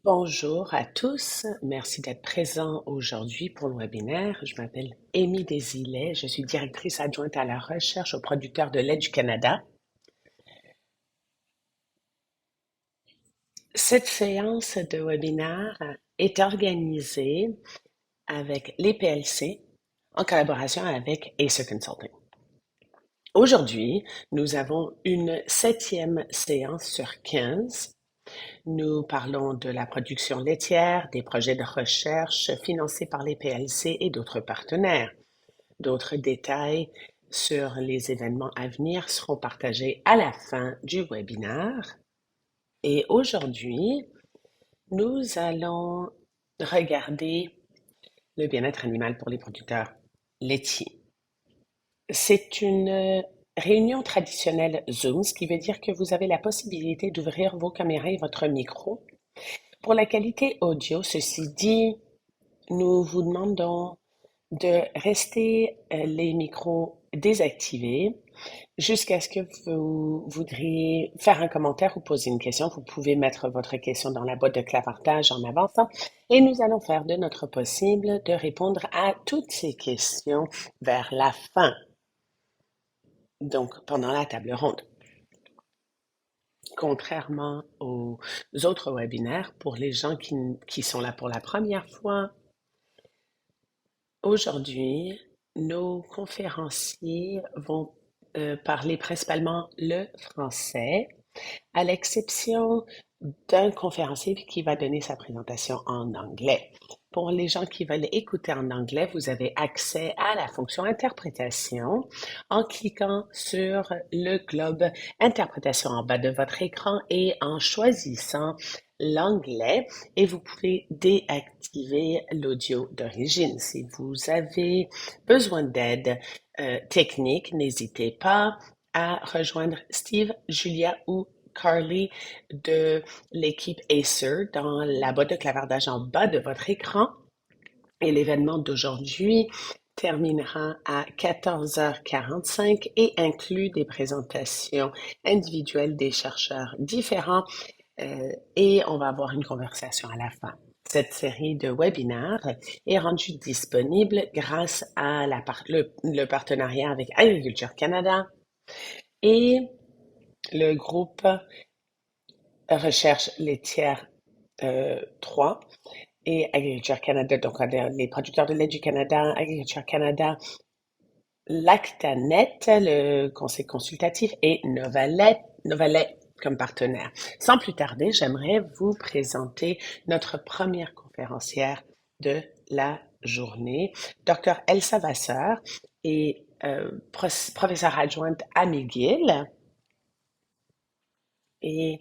Bonjour à tous, merci d'être présents aujourd'hui pour le webinaire. Je m'appelle Amy Desilets, je suis directrice adjointe à la recherche au producteur de lait du Canada. Cette séance de webinaire est organisée avec les PLC en collaboration avec Acer Consulting. Aujourd'hui, nous avons une 7e séance sur 15. Nous parlons de la production laitière, des projets de recherche financés par les PLC et d'autres partenaires. D'autres détails sur les événements à venir seront partagés à la fin du webinaire. Et aujourd'hui, nous allons regarder le bien-être animal pour les producteurs laitiers. C'est une réunion traditionnelle Zoom, ce qui veut dire que vous avez la possibilité d'ouvrir vos caméras et votre micro. Pour la qualité audio, ceci dit, nous vous demandons de rester les micros désactivés jusqu'à ce que vous voudriez faire un commentaire ou poser une question. Vous pouvez mettre votre question dans la boîte de clavardage en avançant et nous allons faire de notre possible de répondre à toutes ces questions vers la fin, donc pendant la table ronde. Contrairement aux autres webinaires, pour les gens qui sont là pour la première fois, aujourd'hui, nos conférenciers vont parler principalement le français, à l'exception d'un conférencier qui va donner sa présentation en anglais. Pour les gens qui veulent écouter en anglais, vous avez accès à la fonction interprétation en cliquant sur le globe interprétation en bas de votre écran et en choisissant l'anglais et vous pouvez déactiver l'audio d'origine. Si vous avez besoin d'aide technique, n'hésitez pas à rejoindre Steve, Julia ou Carly de l'équipe Acer dans la boîte de clavardage en bas de votre écran. Et l'événement d'aujourd'hui terminera à 14h45 et inclut des présentations individuelles des chercheurs différents et on va avoir une conversation à la fin. Cette série de webinaires est rendue disponible grâce à le partenariat avec Agriculture Canada et le groupe Recherche laitière 3 et Agriculture Canada, donc les producteurs de lait du Canada, Agriculture Canada, Lactanet, le conseil consultatif et Novalet comme partenaire. Sans plus tarder, j'aimerais vous présenter notre première conférencière de la journée, Dr. Elsa Vasseur et professeure adjointe à McGill. Et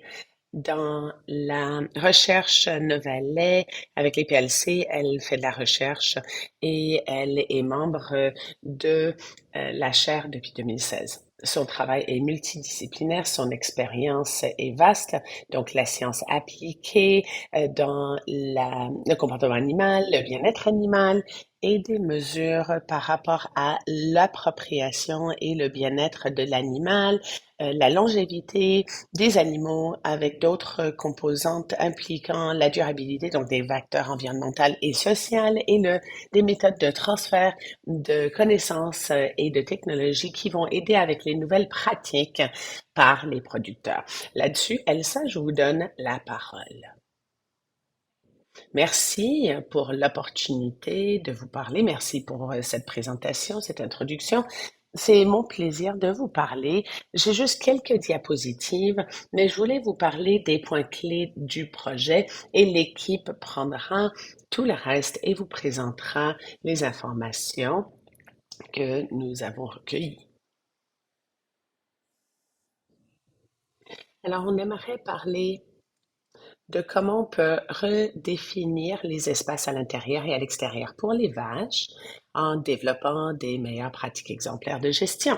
dans la recherche Novalet avec les PLC, elle fait de la recherche et elle est membre de la chaire depuis 2016. Son travail est multidisciplinaire, son expérience est vaste, donc la science appliquée dans le comportement animal, le bien-être animal et des mesures par rapport à l'appropriation et le bien-être de l'animal, la longévité des animaux avec d'autres composantes impliquant la durabilité, donc des facteurs environnementaux et sociaux, et des méthodes de transfert de connaissances et de technologies qui vont aider avec les nouvelles pratiques par les producteurs. Là-dessus, Elsa, je vous donne la parole. Merci pour l'opportunité de vous parler. Merci pour cette présentation, cette introduction. C'est mon plaisir de vous parler. J'ai juste quelques diapositives, mais je voulais vous parler des points clés du projet et l'équipe prendra tout le reste et vous présentera les informations que nous avons recueillies. Alors, on aimerait parler de comment on peut redéfinir les espaces à l'intérieur et à l'extérieur pour les vaches en développant des meilleures pratiques exemplaires de gestion.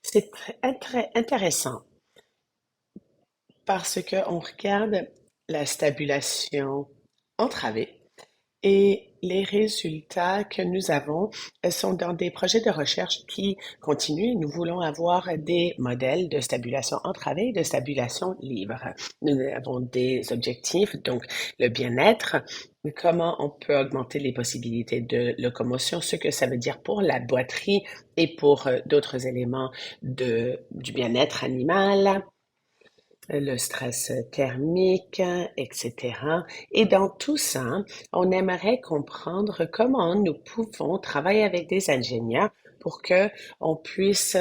C'est très intéressant parce qu'on regarde la stabulation entravée et Les résultats que nous avons sont dans des projets de recherche qui continuent. Nous voulons avoir des modèles de stabulation entravée et de stabulation libre. Nous avons des objectifs, donc le bien-être, comment on peut augmenter les possibilités de locomotion, ce que ça veut dire pour la boiterie et pour d'autres éléments du bien-être animal, le stress thermique, etc. Et dans tout ça, on aimerait comprendre comment nous pouvons travailler avec des ingénieurs pour que on puisse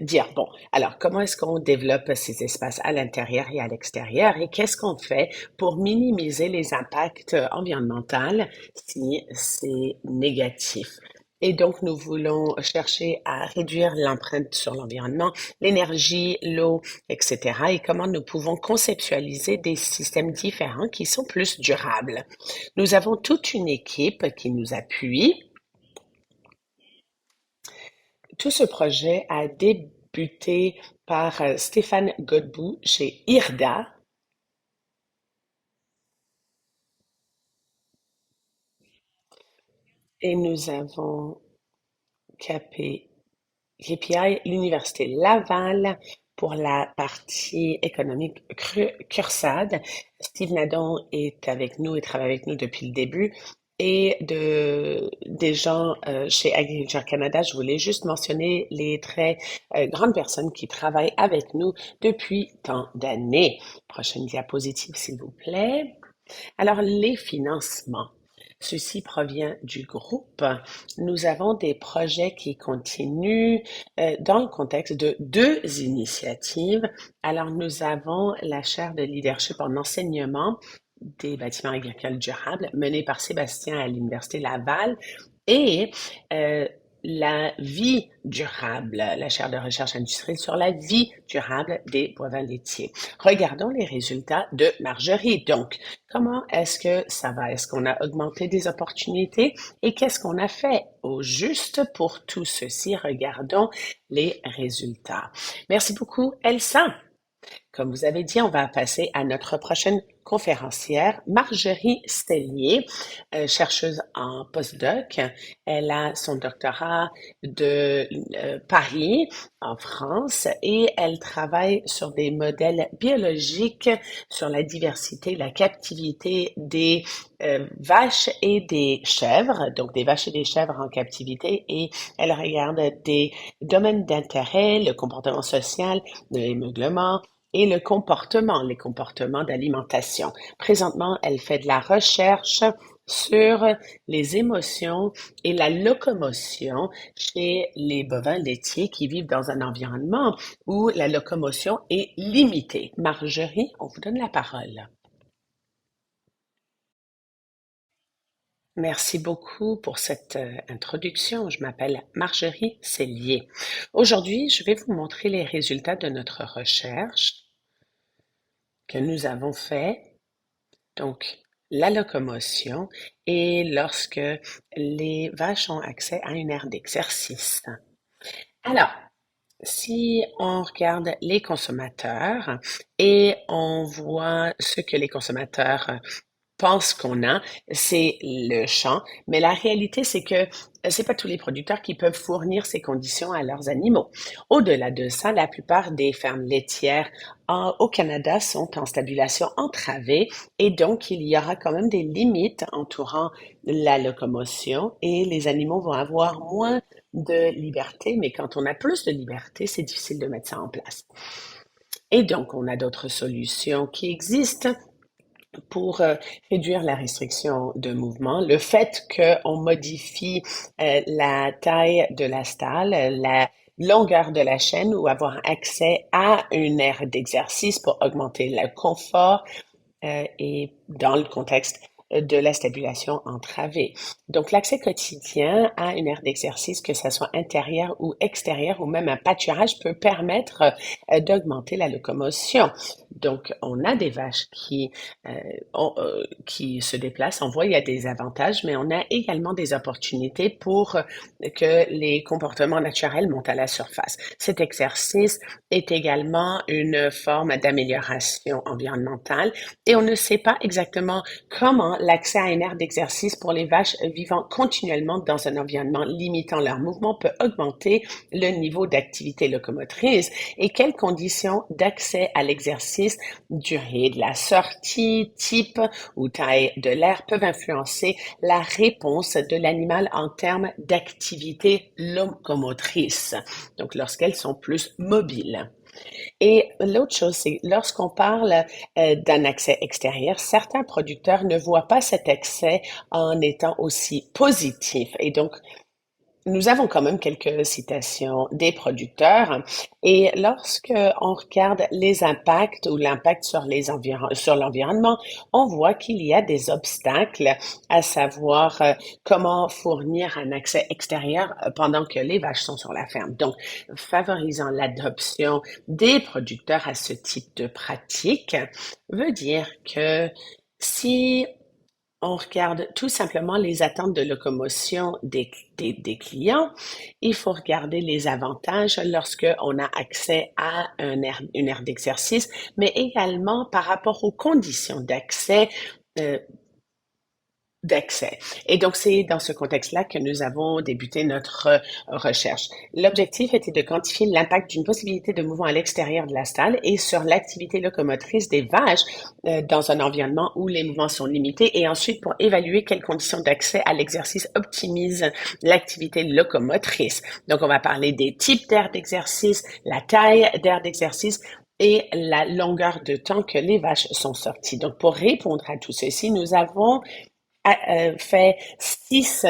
dire, bon, alors comment est-ce qu'on développe ces espaces à l'intérieur et à l'extérieur et qu'est-ce qu'on fait pour minimiser les impacts environnementaux si c'est négatif. Et donc, nous voulons chercher à réduire l'empreinte sur l'environnement, l'énergie, l'eau, etc. et comment nous pouvons conceptualiser des systèmes différents qui sont plus durables. Nous avons toute une équipe qui nous appuie. Tout ce projet a débuté par Stéphane Godbout chez IRDA et nous avons capé KPI, l'Université Laval pour la partie économique CURSAD. Steve Nadon est avec nous et travaille avec nous depuis le début. Et des gens chez Agriculture Canada, je voulais juste mentionner les très grandes personnes qui travaillent avec nous depuis tant d'années. Prochaine diapositive, s'il vous plaît. Alors, les financements. Ceci provient du groupe. Nous avons des projets qui continuent dans le contexte de deux initiatives. Alors, nous avons la chaire de leadership en enseignement des bâtiments agricoles durables menée par Sébastien à l'Université Laval et la vie durable, la chaire de recherche industrielle sur la vie durable des bovins laitiers. Regardons les résultats de Marjorie. Donc, comment est-ce que ça va? Est-ce qu'on a augmenté des opportunités? Et qu'est-ce qu'on a fait au juste pour tout ceci? Regardons les résultats. Merci beaucoup, Elsa. Comme vous avez dit, on va passer à notre prochaine conférencière, Marjorie Stellier, chercheuse en postdoc. Elle a son doctorat de Paris, en France, et elle travaille sur des modèles biologiques sur la diversité, la captivité des vaches et des chèvres, donc des vaches et des chèvres en captivité, et elle regarde des domaines d'intérêt, le comportement social, l'émeuglement, et le comportement, les comportements d'alimentation. Présentement, elle fait de la recherche sur les émotions et la locomotion chez les bovins laitiers qui vivent dans un environnement où la locomotion est limitée. Marjorie, on vous donne la parole. Merci beaucoup pour cette introduction. Je m'appelle Marjorie Sellier. Aujourd'hui, je vais vous montrer les résultats de notre recherche que nous avons fait, donc la locomotion et lorsque les vaches ont accès à une aire d'exercice. Alors, si on regarde les consommateurs et on voit ce que les consommateurs pense qu'on a, c'est le champ. Mais la réalité, c'est que c'est pas tous les producteurs qui peuvent fournir ces conditions à leurs animaux. Au-delà de ça, la plupart des fermes laitières au Canada sont en stabulation entravée et donc il y aura quand même des limites entourant la locomotion et les animaux vont avoir moins de liberté, mais quand on a plus de liberté, c'est difficile de mettre ça en place. Et donc, on a d'autres solutions qui existent pour réduire la restriction de mouvement, le fait qu'on modifie la taille de la stalle, la longueur de la chaîne ou avoir accès à une aire d'exercice pour augmenter le confort et dans le contexte de la stabulation entravée. Donc, l'accès quotidien à une aire d'exercice, que ce soit intérieure ou extérieure ou même un pâturage, peut permettre d'augmenter la locomotion. Donc, on a des vaches qui se déplacent. On voit il y a des avantages, mais on a également des opportunités pour que les comportements naturels montent à la surface. Cet exercice est également une forme d'amélioration environnementale et on ne sait pas exactement comment l'accès à une aire d'exercice pour les vaches vivant continuellement dans un environnement limitant leur mouvement peut augmenter le niveau d'activité locomotrice et quelles conditions d'accès à l'exercice, durée de la sortie, type ou taille de l'air peuvent influencer la réponse de l'animal en termes d'activité locomotrice, donc lorsqu'elles sont plus mobiles. Et l'autre chose, c'est lorsqu'on parle d'un accès extérieur, certains producteurs ne voient pas cet accès en étant aussi positif. Et donc, nous avons quand même quelques citations des producteurs et lorsque on regarde les impacts ou l'impact sur sur l'environnement, on voit qu'il y a des obstacles, à savoir comment fournir un accès extérieur pendant que les vaches sont sur la ferme. Donc, favorisant l'adoption des producteurs à ce type de pratique veut dire que si on regarde tout simplement les attentes de locomotion des clients. Il faut regarder les avantages lorsque on a accès à une aire d'exercice, mais également par rapport aux conditions euh, d'accès. Et donc, c'est dans ce contexte-là que nous avons débuté notre recherche. L'objectif était de quantifier l'impact d'une possibilité de mouvement à l'extérieur de la stalle et sur l'activité locomotrice des vaches dans un environnement où les mouvements sont limités et ensuite pour évaluer quelles conditions d'accès à l'exercice optimisent l'activité locomotrice. Donc, on va parler des types d'aires d'exercice, la taille d'aires d'exercice, et la longueur de temps que les vaches sont sorties. Donc, pour répondre à tout ceci, nous avons fait 6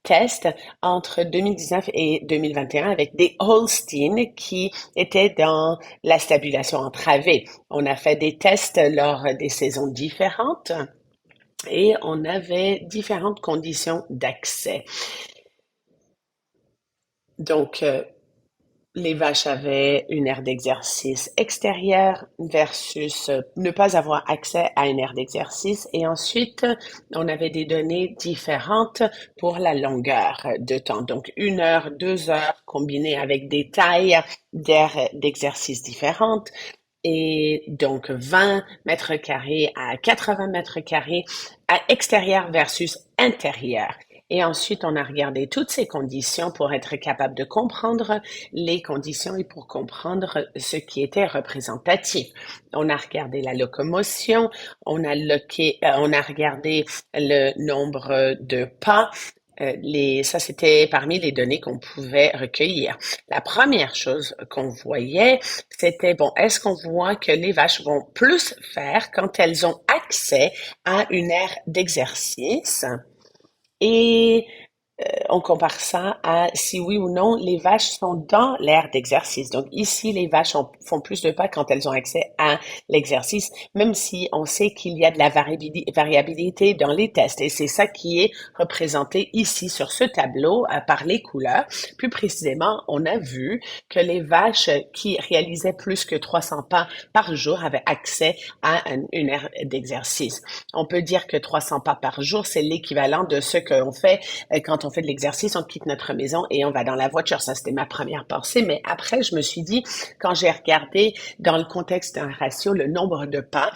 tests entre 2019 et 2021 avec des Holstein qui étaient dans la stabulation entravée. On a fait des tests lors des saisons différentes et on avait différentes conditions d'accès. Donc, les vaches avaient une aire d'exercice extérieure versus ne pas avoir accès à une aire d'exercice. Et ensuite, on avait des données différentes pour la longueur de temps. Donc, 1 heure, 2 heures combinées avec des tailles d'aires d'exercice différentes. Et donc, 20 mètres carrés à 80 mètres carrés à extérieur versus intérieur. Et ensuite, on a regardé toutes ces conditions pour être capable de comprendre les conditions et pour comprendre ce qui était représentatif. On a regardé la locomotion, on a regardé le nombre de pas. Ça, c'était parmi les données qu'on pouvait recueillir. La première chose qu'on voyait, c'était, bon, est-ce qu'on voit que les vaches vont plus faire quand elles ont accès à une aire d'exercice? Et on compare ça à si oui ou non les vaches sont dans l'aire d'exercice. Donc ici, les vaches font plus de pas quand elles ont accès à l'exercice, même si on sait qu'il y a de la variabilité dans les tests. Et c'est ça qui est représenté ici sur ce tableau par les couleurs. Plus précisément, on a vu que les vaches qui réalisaient plus que 300 pas par jour avaient accès à une aire d'exercice. On peut dire que 300 pas par jour, c'est l'équivalent de ce qu'on fait quand on fait de l'exercice, on quitte notre maison et on va dans la voiture. Ça, c'était ma première pensée. Mais après, je me suis dit, quand j'ai regardé dans le contexte d'un ratio, le nombre de pas,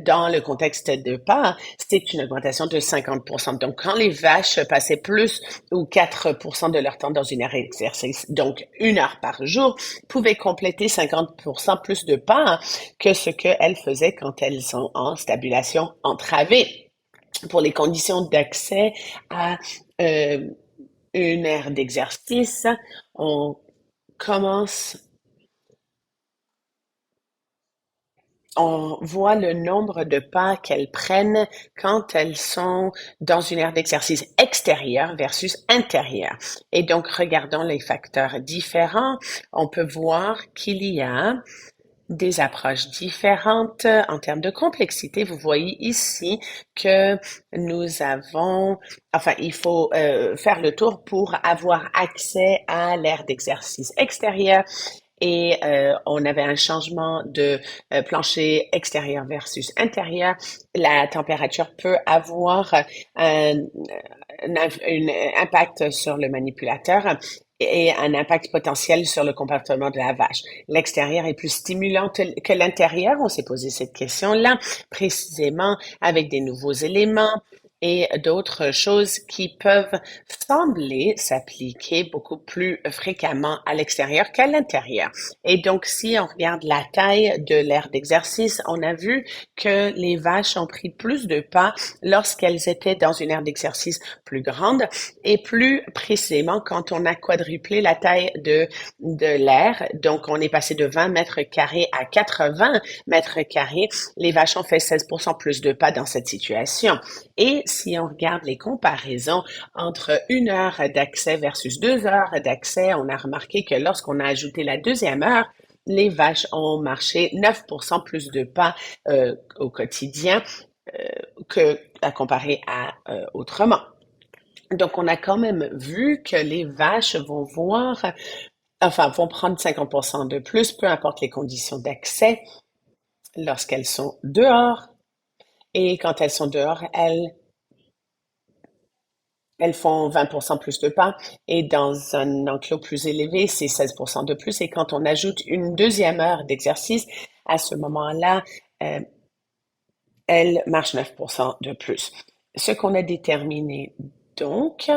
dans le contexte de pas, c'est une augmentation de 50%. Donc, quand les vaches passaient plus ou 4% de leur temps dans une aire d'exercice, donc 1 heure par jour, pouvaient compléter 50% plus de pas que ce qu'elles faisaient quand elles sont en stabulation entravée. Pour les conditions d'accès à euh, une aire d'exercice, on commence, on voit le nombre de pas qu'elles prennent quand elles sont dans une aire d'exercice extérieure versus intérieure. Et donc, regardons les facteurs différents. On peut voir qu'il y a des approches différentes en termes de complexité. Vous voyez ici que nous avons, enfin, il faut faire le tour pour avoir accès à l'aire d'exercice extérieur et on avait un changement de plancher extérieur versus intérieur, la température peut avoir un, un impact sur le manipulateur et un impact potentiel sur le comportement de la vache. L'extérieur est plus stimulant que l'intérieur. On s'est posé cette question-là précisément avec des nouveaux éléments et d'autres choses qui peuvent sembler s'appliquer beaucoup plus fréquemment à l'extérieur qu'à l'intérieur. Et donc, si on regarde la taille de l'aire d'exercice, on a vu que les vaches ont pris plus de pas lorsqu'elles étaient dans une aire d'exercice plus grande et plus précisément quand on a quadruplé la taille de l'aire. Donc, on est passé de 20 mètres carrés à 80 mètres carrés. Les vaches ont fait 16% plus de pas dans cette situation. Et si on regarde les comparaisons entre 1 heure d'accès versus 2 heures d'accès, on a remarqué que lorsqu'on a ajouté la deuxième heure, les vaches ont marché 9% plus de pas au quotidien que à comparer à autrement. Donc, on a quand même vu que les vaches vont voir, enfin, vont prendre 50% de plus, peu importe les conditions d'accès, lorsqu'elles sont dehors. Et quand elles sont dehors, elles font 20% plus de pas. Et dans un enclos plus élevé, c'est 16% de plus. Et quand on ajoute une deuxième heure d'exercice, à ce moment-là, euh, elles marchent 9% de plus. Ce qu'on a déterminé donc,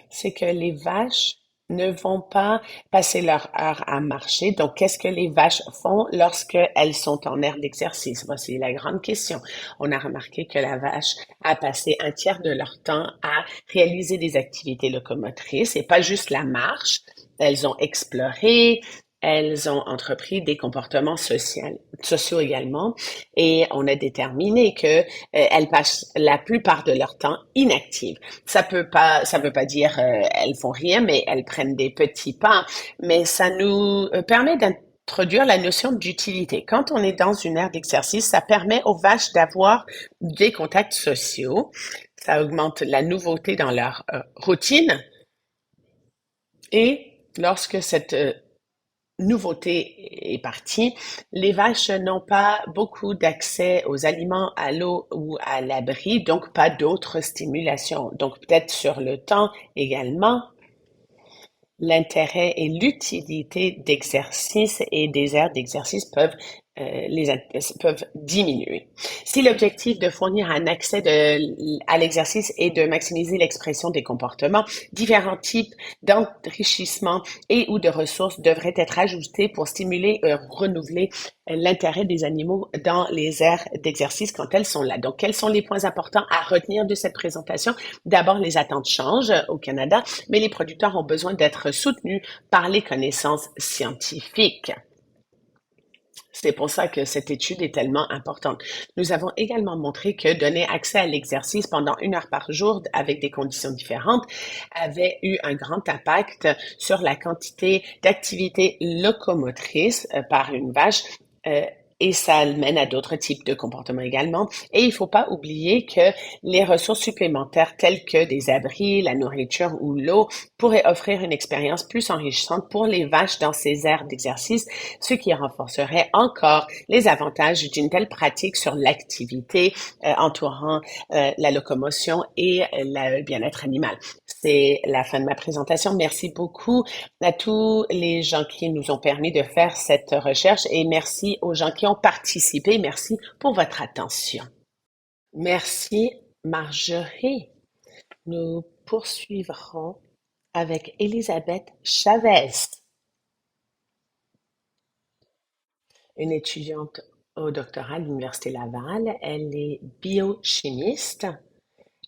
c'est que les vaches ne vont pas passer leur heure à marcher. Donc, qu'est-ce que les vaches font lorsqu'elles sont en aire d'exercice? Voici la grande question. On a remarqué que la vache a passé un tiers de leur temps à réaliser des activités locomotrices et pas juste la marche. Elles ont exploré, elles ont entrepris des comportements sociaux également, et on a déterminé que elles passent la plupart de leur temps inactives. Ça veut pas dire elles font rien, mais elles prennent des petits pas. Mais ça nous permet d'introduire la notion d'utilité. Quand on est dans une aire d'exercice, ça permet aux vaches d'avoir des contacts sociaux. Ça augmente la nouveauté dans leur routine. Et lorsque cette nouveauté est partie, les vaches n'ont pas beaucoup d'accès aux aliments, à l'eau ou à l'abri, donc pas d'autres stimulations. Donc peut-être sur le temps également, l'intérêt et l'utilité d'exercice et des aires d'exercice peuvent diminuer. Si l'objectif de fournir un accès à l'exercice est de maximiser l'expression des comportements, différents types d'enrichissement et ou de ressources devraient être ajoutés pour stimuler et renouveler l'intérêt des animaux dans les aires d'exercice quand elles sont là. Donc, quels sont les points importants à retenir de cette présentation? D'abord, les attentes changent au Canada, mais les producteurs ont besoin d'être soutenus par les connaissances scientifiques. C'est pour ça que cette étude est tellement importante. Nous avons également montré que donner accès à l'exercice pendant 1 heure par jour avec des conditions différentes avait eu un grand impact sur la quantité d'activité locomotrice par une vache. euh, et ça mène à d'autres types de comportements également. Et il ne faut pas oublier que les ressources supplémentaires telles que des abris, la nourriture ou l'eau pourraient offrir une expérience plus enrichissante pour les vaches dans ces aires d'exercice, ce qui renforcerait encore les avantages d'une telle pratique sur l'activité entourant la locomotion et le bien-être animal. C'est la fin de ma présentation. Merci beaucoup à tous les gens qui nous ont permis de faire cette recherche et merci aux gens qui ont participé. Merci pour votre attention. Merci, Marjorie. Nous poursuivrons avec Elisabeth Chavez, une étudiante au doctorat à l'Université Laval. Elle est biochimiste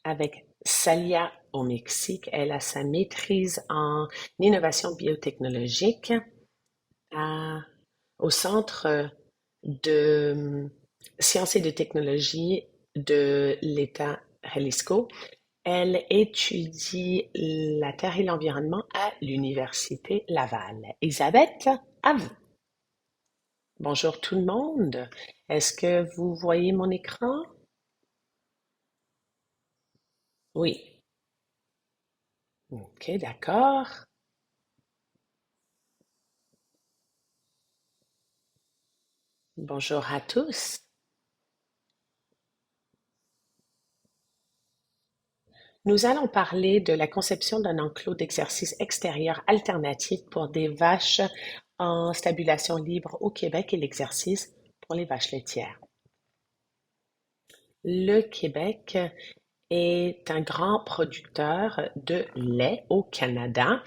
avec Salia au Mexique. Elle a sa maîtrise en innovation biotechnologique à- au Centre de sciences et de technologie de l'État Jalisco. Elle étudie la Terre et l'environnement à l'Université Laval. Elisabeth, à vous. Bonjour tout le monde. Est-ce que vous voyez mon écran? Oui. OK, d'accord. Bonjour à tous. Nous allons parler de la conception d'un enclos d'exercice extérieur alternatif pour des vaches en stabulation libre au Québec et l'exercice pour les vaches laitières. Le Québec est un grand producteur de lait au Canada,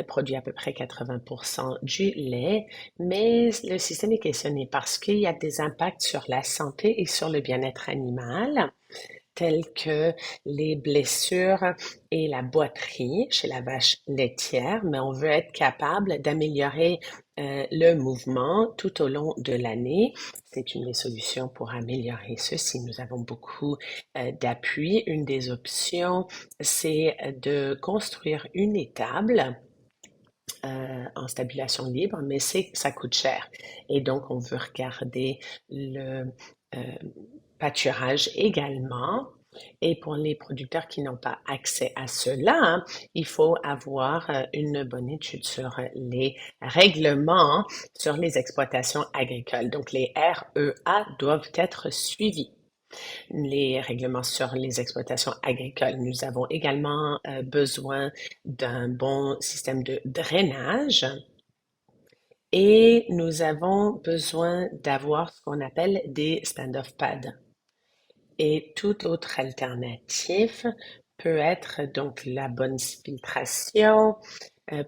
produit à peu près 80% du lait, mais le système est questionné parce qu'il y a des impacts sur la santé et sur le bien-être animal, tels que les blessures et la boiterie chez la vache laitière, mais on veut être capable d'améliorer le mouvement tout au long de l'année. C'est une des solutions pour améliorer ceci. Nous avons beaucoup d'appui. Une des options, c'est de construire une étable en stabulation libre, mais ça coûte cher. Et donc, on veut regarder le euh, pâturage également. Et pour les producteurs qui n'ont pas accès à cela, hein, il faut avoir une bonne étude sur les règlements sur les exploitations agricoles. Donc, les REA doivent être suivis. Les règlements sur les exploitations agricoles. Nous avons également besoin d'un bon système de drainage et nous avons besoin d'avoir ce qu'on appelle des stand-off pads. Et toute autre alternative peut être donc la bonne filtration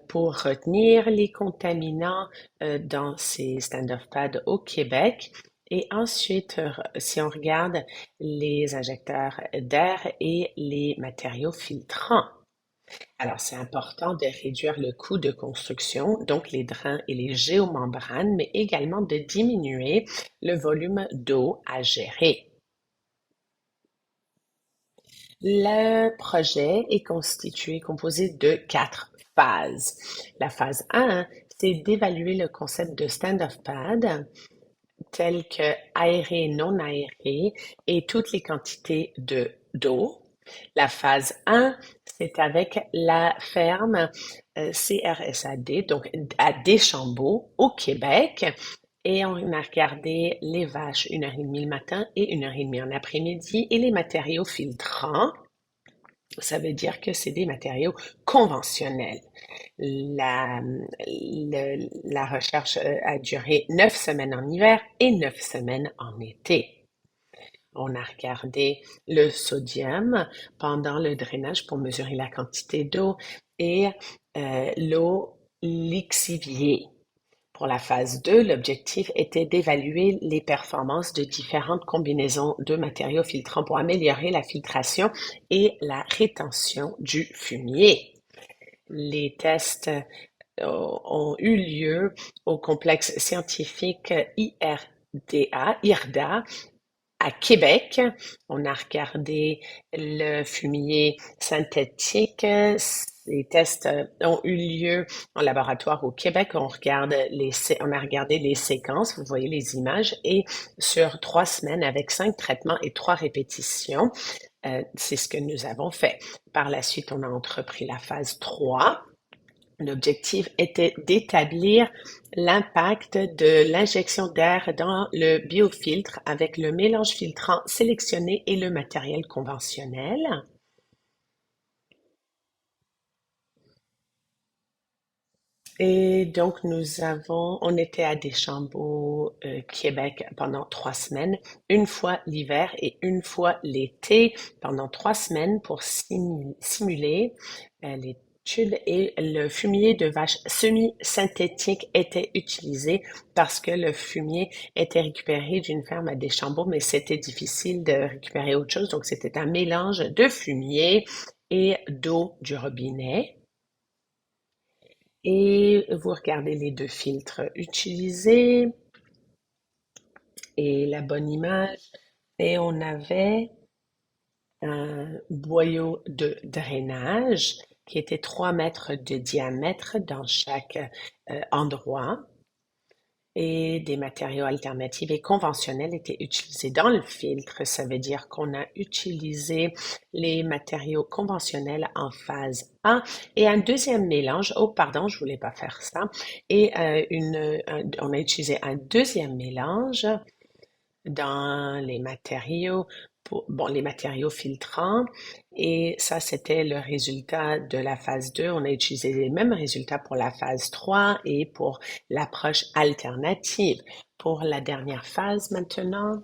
pour retenir les contaminants dans ces stand-off pads au Québec. Et ensuite, si on regarde les injecteurs d'air et les matériaux filtrants. Alors, c'est important de réduire le coût de construction, donc les drains et les géomembranes, mais également de diminuer le volume d'eau à gérer. Le projet est composé de 4 phases. La phase 1, c'est d'évaluer le concept de stand-off pad tel que aéré, non aéré et toutes les quantités de d'eau. La phase 1, c'est avec la ferme CRSAD, donc à Deschambault, au Québec. Et on a regardé les vaches 1h30 le matin et 1h30 en après-midi et les matériaux filtrants. Ça veut dire que c'est des matériaux conventionnels. La recherche a duré 9 semaines en hiver et 9 semaines en été. On a regardé le sodium pendant le drainage pour mesurer la quantité d'eau et l'eau lixiviée. Pour la phase 2, l'objectif était d'évaluer les performances de différentes combinaisons de matériaux filtrants pour améliorer la filtration et la rétention du fumier. Les tests ont eu lieu au complexe scientifique IRDA à Québec. On a regardé le fumier synthétique. Les tests ont eu lieu en laboratoire au Québec. On a regardé les séquences, vous voyez les images, et sur 3 semaines avec 5 traitements et 3 répétitions, c'est ce que nous avons fait. Par la suite, on a entrepris la phase 3. L'objectif était d'établir l'impact de l'injection d'air dans le biofiltre avec le mélange filtrant sélectionné et le matériel conventionnel. Et donc, on était à Deschambault, Québec pendant 3 semaines, une fois l'hiver et une fois l'été, pendant 3 semaines pour simuler l'étude et le fumier de vache semi-synthétique était utilisé parce que le fumier était récupéré d'une ferme à Deschambault, mais c'était difficile de récupérer autre chose, donc c'était un mélange de fumier et d'eau du robinet. Et vous regardez les 2 filtres utilisés et la bonne image. Et on avait un boyau de drainage qui était 3 mètres de diamètre dans chaque endroit. et des matériaux alternatifs et conventionnels étaient utilisés dans le filtre. Ça veut dire qu'on a utilisé les matériaux conventionnels en phase 1 et un deuxième mélange. Oh, pardon, je voulais pas faire ça. Et on a utilisé un deuxième mélange dans les matériaux, bon, les matériaux filtrants. Et ça, c'était le résultat de la phase 2. On a utilisé les mêmes résultats pour la phase 3 et pour l'approche alternative. Pour la dernière phase maintenant,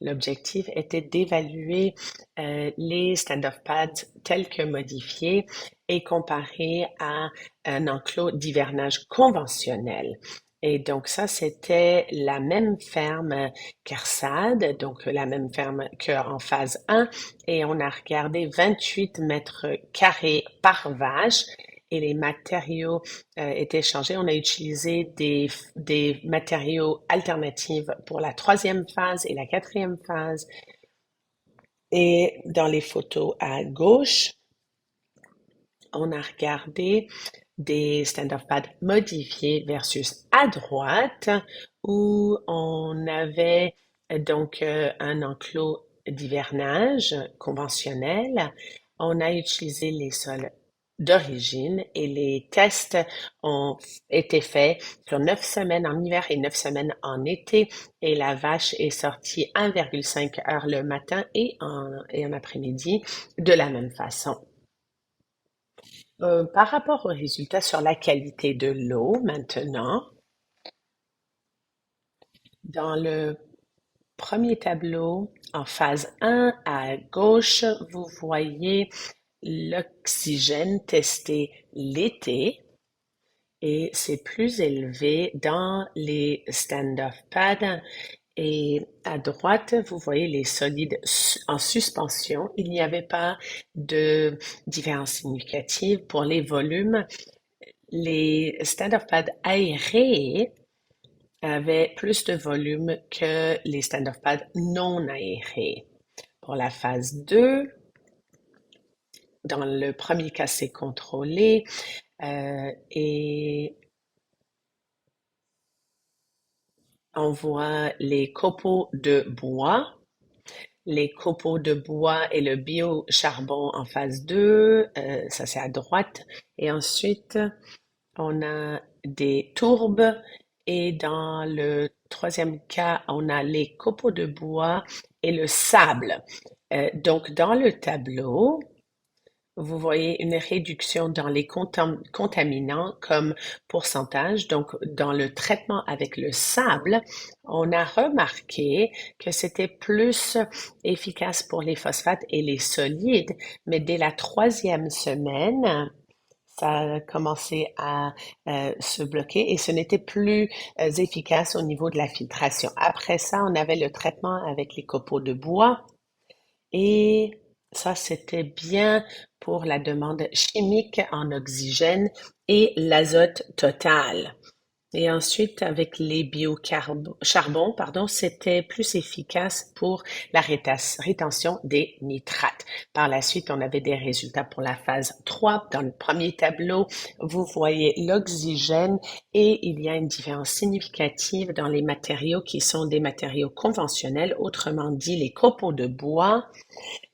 l'objectif était d'évaluer les stand-off pads tels que modifiés et comparés à un enclos d'hivernage conventionnel. Et donc ça, c'était la même ferme qu'Arsad, donc la même ferme qu'en phase 1, et on a regardé 28 mètres carrés par vache et les matériaux étaient changés. On a utilisé des matériaux alternatifs pour la troisième phase et la quatrième phase. Et dans les photos à gauche, on a regardé des stand-off pads modifiés versus à droite où on avait donc un enclos d'hivernage conventionnel. On a utilisé les sols d'origine et les tests ont été faits sur 9 semaines en hiver et 9 semaines en été et la vache est sortie 1,5 heures le matin et en après-midi de la même façon. Par rapport aux résultats sur la qualité de l'eau maintenant, dans le premier tableau, en phase 1 à gauche, vous voyez l'oxygène testé l'été et c'est plus élevé dans les stand-off pads. Et à droite, vous voyez les solides en suspension. Il n'y avait pas de différence significative pour les volumes. Les stand-off pads aérés avaient plus de volume que les stand-off pads non aérés. Pour la phase 2, dans le premier cas, c'est contrôlé et on voit les copeaux de bois. Les copeaux de bois et le biocharbon en phase 2, ça c'est à droite. Et ensuite, on a des tourbes et dans le troisième cas, on a les copeaux de bois et le sable. Donc, dans le tableau, vous voyez une réduction dans les contaminants comme pourcentage. Donc, dans le traitement avec le sable, on a remarqué que c'était plus efficace pour les phosphates et les solides, mais dès la troisième semaine, ça a commencé à se bloquer et ce n'était plus efficace au niveau de la filtration. Après ça, on avait le traitement avec les copeaux de bois et ça, c'était bien pour la demande chimique en oxygène et l'azote total. Et ensuite, avec les biocharbons, pardon, c'était plus efficace pour la rétention des nitrates. Par la suite, on avait des résultats pour la phase 3. Dans le premier tableau, vous voyez l'oxygène et il y a une différence significative dans les matériaux qui sont des matériaux conventionnels, autrement dit les copeaux de bois,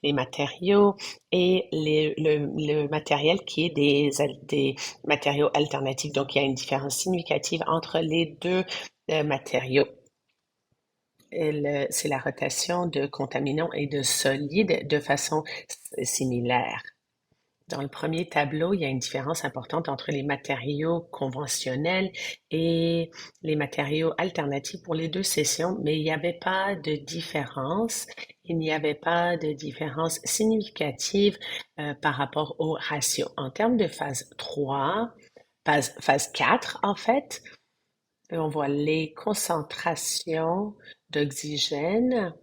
les matériaux et le matériel qui est des matériaux alternatifs. Donc, il y a une différence significative entre les deux matériaux. C'est la rotation de contaminants et de solides de façon similaire. Dans le premier tableau, il y a une différence importante entre les matériaux conventionnels et les matériaux alternatifs pour les deux sessions, mais il n'y avait pas de différence. Il n'y avait pas de différence significative par rapport au ratio. En termes de phase 3, phase 4, en fait, on voit les concentrations d'oxygène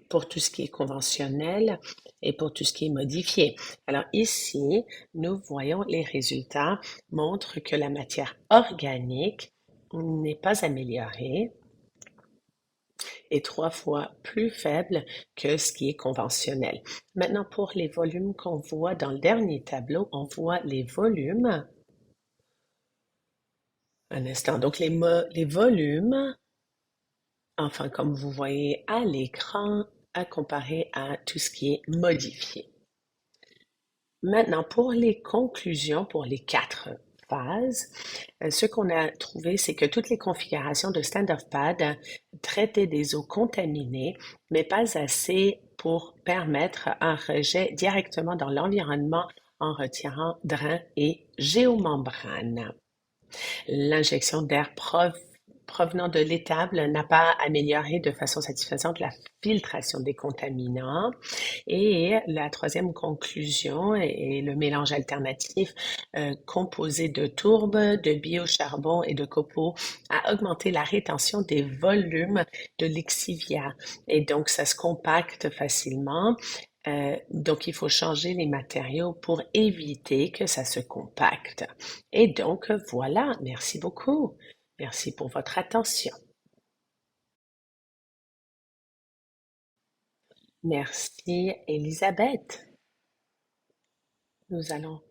pour tout ce qui est conventionnel et pour tout ce qui est modifié. Alors ici, nous voyons les résultats montrent que la matière organique n'est pas améliorée est 3 fois plus faible que ce qui est conventionnel. Maintenant, pour les volumes qu'on voit dans le dernier tableau, on voit les volumes. Un instant. Donc, les volumes, enfin, comme vous voyez à l'écran, à comparer à tout ce qui est modifié. Maintenant, pour les conclusions, pour les 4 phases, ce qu'on a trouvé, c'est que toutes les configurations de Stand-off Pad traitaient des eaux contaminées, mais pas assez pour permettre un rejet directement dans l'environnement en retirant drains et géomembranes. L'injection d'air provenant de l'étable n'a pas amélioré de façon satisfaisante la filtration des contaminants. Et la troisième conclusion est le mélange alternatif composé de tourbe, de biocharbon et de copeaux a augmenté la rétention des volumes de lixivia. Et donc, ça se compacte facilement. Donc, il faut changer les matériaux pour éviter que ça se compacte. Et donc, voilà, merci beaucoup. Merci pour votre attention. Merci, Elisabeth. Nous allons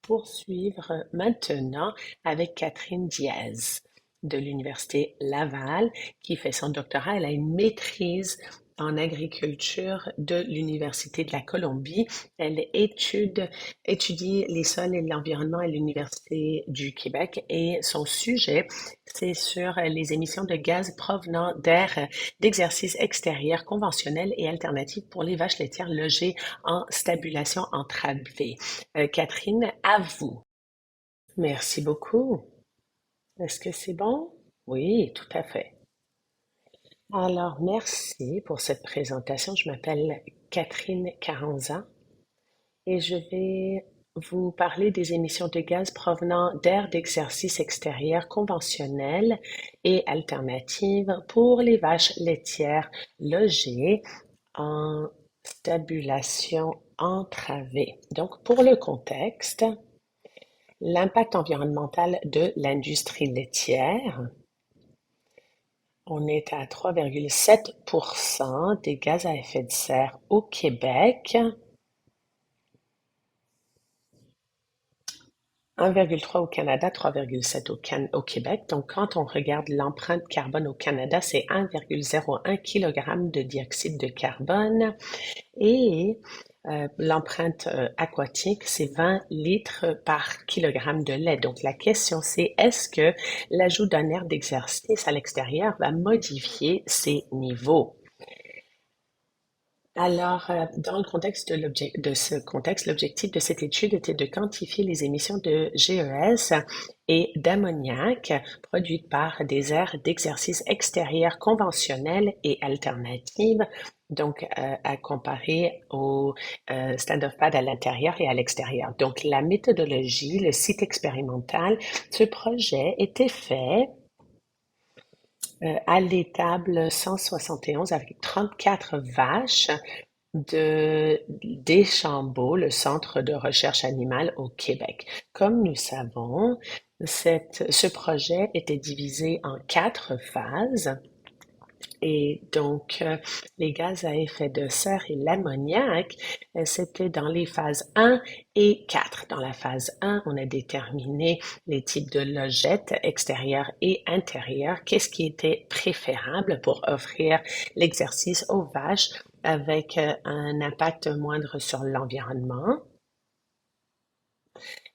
poursuivre maintenant avec Catherine Diaz de l'Université Laval qui fait son doctorat. Elle a une maîtrise en agriculture de l'Université de la Colombie. Elle étudie les sols et l'environnement à l'Université du Québec et son sujet, c'est sur les émissions de gaz provenant d'air d'exercice extérieur conventionnel et alternatif pour les vaches laitières logées en stabulation entravée. Catherine, à vous. Merci beaucoup. Est-ce que c'est bon? Oui, tout à fait. Alors, merci pour cette présentation. Je m'appelle Catherine Caranza et je vais vous parler des émissions de gaz provenant d'air d'exercice extérieur conventionnel et alternative pour les vaches laitières logées en stabulation entravée. Donc, pour le contexte, l'impact environnemental de l'industrie laitière, on est à 3,7% des gaz à effet de serre au Québec, 1,3 au Canada, 3,7 au Québec. Donc, quand on regarde l'empreinte carbone au Canada, c'est 1,01 kg de dioxyde de carbone et l'empreinte aquatique, c'est 20 litres par kilogramme de lait. Donc, la question, c'est est-ce que l'ajout d'un air d'exercice à l'extérieur va modifier ces niveaux? Alors, dans le contexte de ce contexte, l'objectif de cette étude était de quantifier les émissions de GES et d'ammoniac produites par des aires d'exercice extérieur conventionnelles et alternatives, donc à comparer au stand-off pad à l'intérieur et à l'extérieur. Donc, la méthodologie, le site expérimental, ce projet était fait à l'étable 171 avec 34 vaches de Deschambault, le Centre de recherche animale au Québec. Comme nous savons, ce projet était divisé en 4 phases. Et donc, les gaz à effet de serre et l'ammoniac, c'était dans les phases 1 et 4. Dans la phase 1, on a déterminé les types de logettes extérieures et intérieures, qu'est-ce qui était préférable pour offrir l'exercice aux vaches avec un impact moindre sur l'environnement.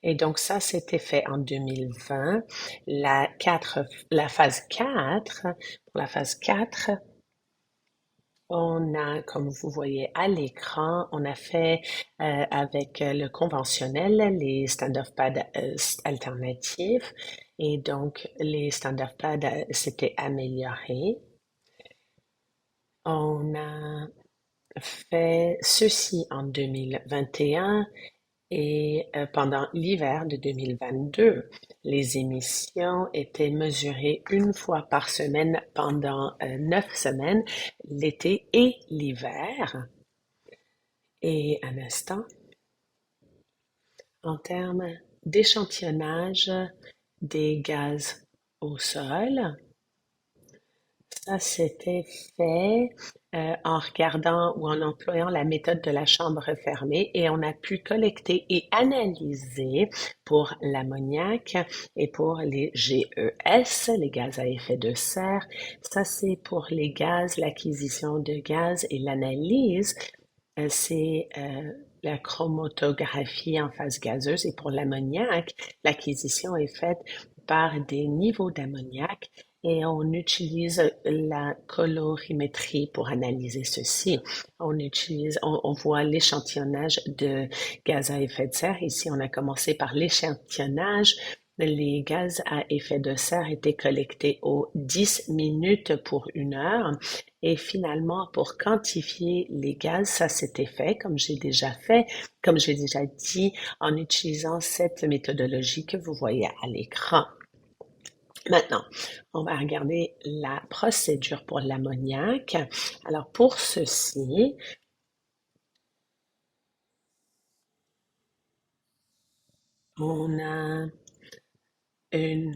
Et donc ça, c'était fait en 2020. La phase 4, pour la phase 4, on a, comme vous voyez à l'écran, on a fait avec le conventionnel les stand-off pads alternatifs et donc les stand-off pads s'étaient améliorés. On a fait ceci en 2021 et pendant l'hiver de 2022, les émissions étaient mesurées une fois par semaine pendant 9 semaines, l'été et l'hiver. Et un instant, en termes d'échantillonnage des gaz au sol, Ça, c'était fait en regardant ou en employant la méthode de la chambre fermée et on a pu collecter et analyser pour l'ammoniac et pour les GES, les gaz à effet de serre. Ça, c'est pour les gaz, l'acquisition de gaz et l'analyse. C'est la chromatographie en phase gazeuse et pour l'ammoniac, l'acquisition est faite par des niveaux d'ammoniac et on utilise la colorimétrie pour analyser ceci. On voit l'échantillonnage de gaz à effet de serre. Ici, on a commencé par l'échantillonnage. Les gaz à effet de serre étaient collectés aux 10 minutes pour 1 heure. Et finalement, pour quantifier les gaz, ça s'était fait, comme j'ai déjà dit, en utilisant cette méthodologie que vous voyez à l'écran. Maintenant, on va regarder la procédure pour l'ammoniac. Alors, pour ceci, on a une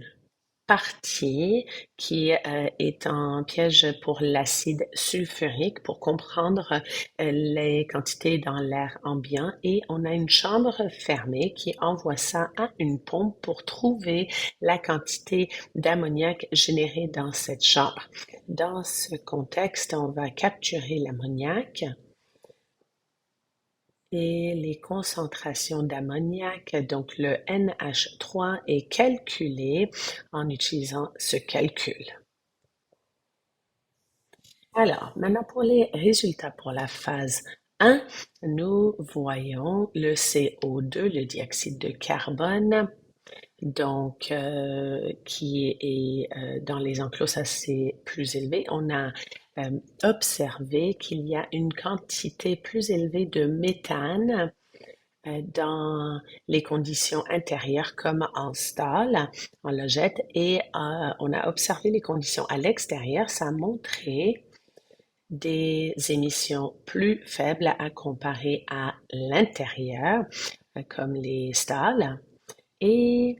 partie qui est en piège pour l'acide sulfurique pour comprendre les quantités dans l'air ambiant et on a une chambre fermée qui envoie ça à une pompe pour trouver la quantité d'ammoniac générée dans cette chambre. Dans ce contexte, on va capturer l'ammoniac et les concentrations d'ammoniac, donc le NH3 est calculé en utilisant ce calcul. Alors, maintenant pour les résultats pour la phase 1, nous voyons le CO2, le dioxyde de carbone, donc qui est dans les enclos, ça c'est plus élevé. On a observé qu'il y a une quantité plus élevée de méthane dans les conditions intérieures comme en stall, en logette, et on a observé les conditions à l'extérieur. Ça a montré des émissions plus faibles à comparer à l'intérieur, comme les stalls. Et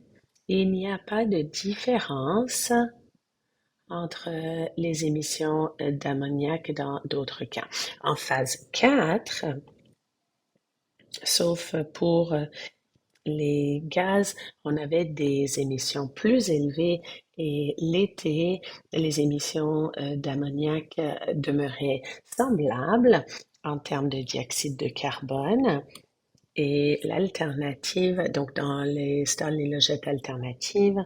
il n'y a pas de différence entre les émissions d'ammoniac dans d'autres cas. En phase 4, sauf pour les gaz, on avait des émissions plus élevées et l'été, les émissions d'ammoniac demeuraient semblables en termes de dioxyde de carbone. Et l'alternative, donc dans les stalls et logettes alternatives,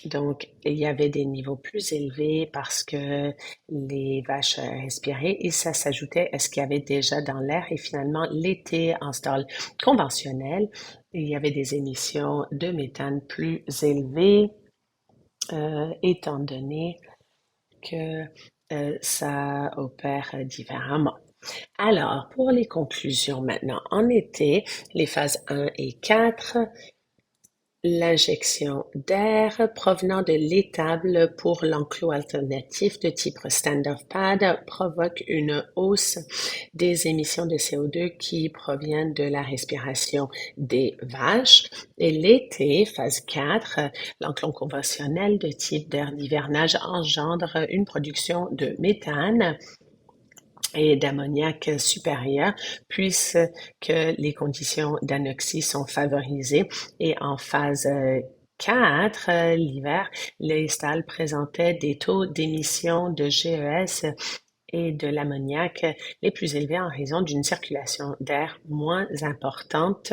donc il y avait des niveaux plus élevés parce que les vaches respiraient et ça s'ajoutait à ce qu'il y avait déjà dans l'air. Et finalement, l'été en stall conventionnel, il y avait des émissions de méthane plus élevées, étant donné que ça opère différemment. Alors, pour les conclusions maintenant, en été, les phases 1 et 4, l'injection d'air provenant de l'étable pour l'enclos alternatif de type stand-off pad provoque une hausse des émissions de CO2 qui proviennent de la respiration des vaches. Et l'été, phase 4, l'enclos conventionnel de type d'air d'hivernage engendre une production de méthane et d'ammoniac supérieur puisque les conditions d'anoxie sont favorisées et en phase 4, l'hiver, les stalles présentaient des taux d'émission de GES et de l'ammoniac les plus élevés en raison d'une circulation d'air moins importante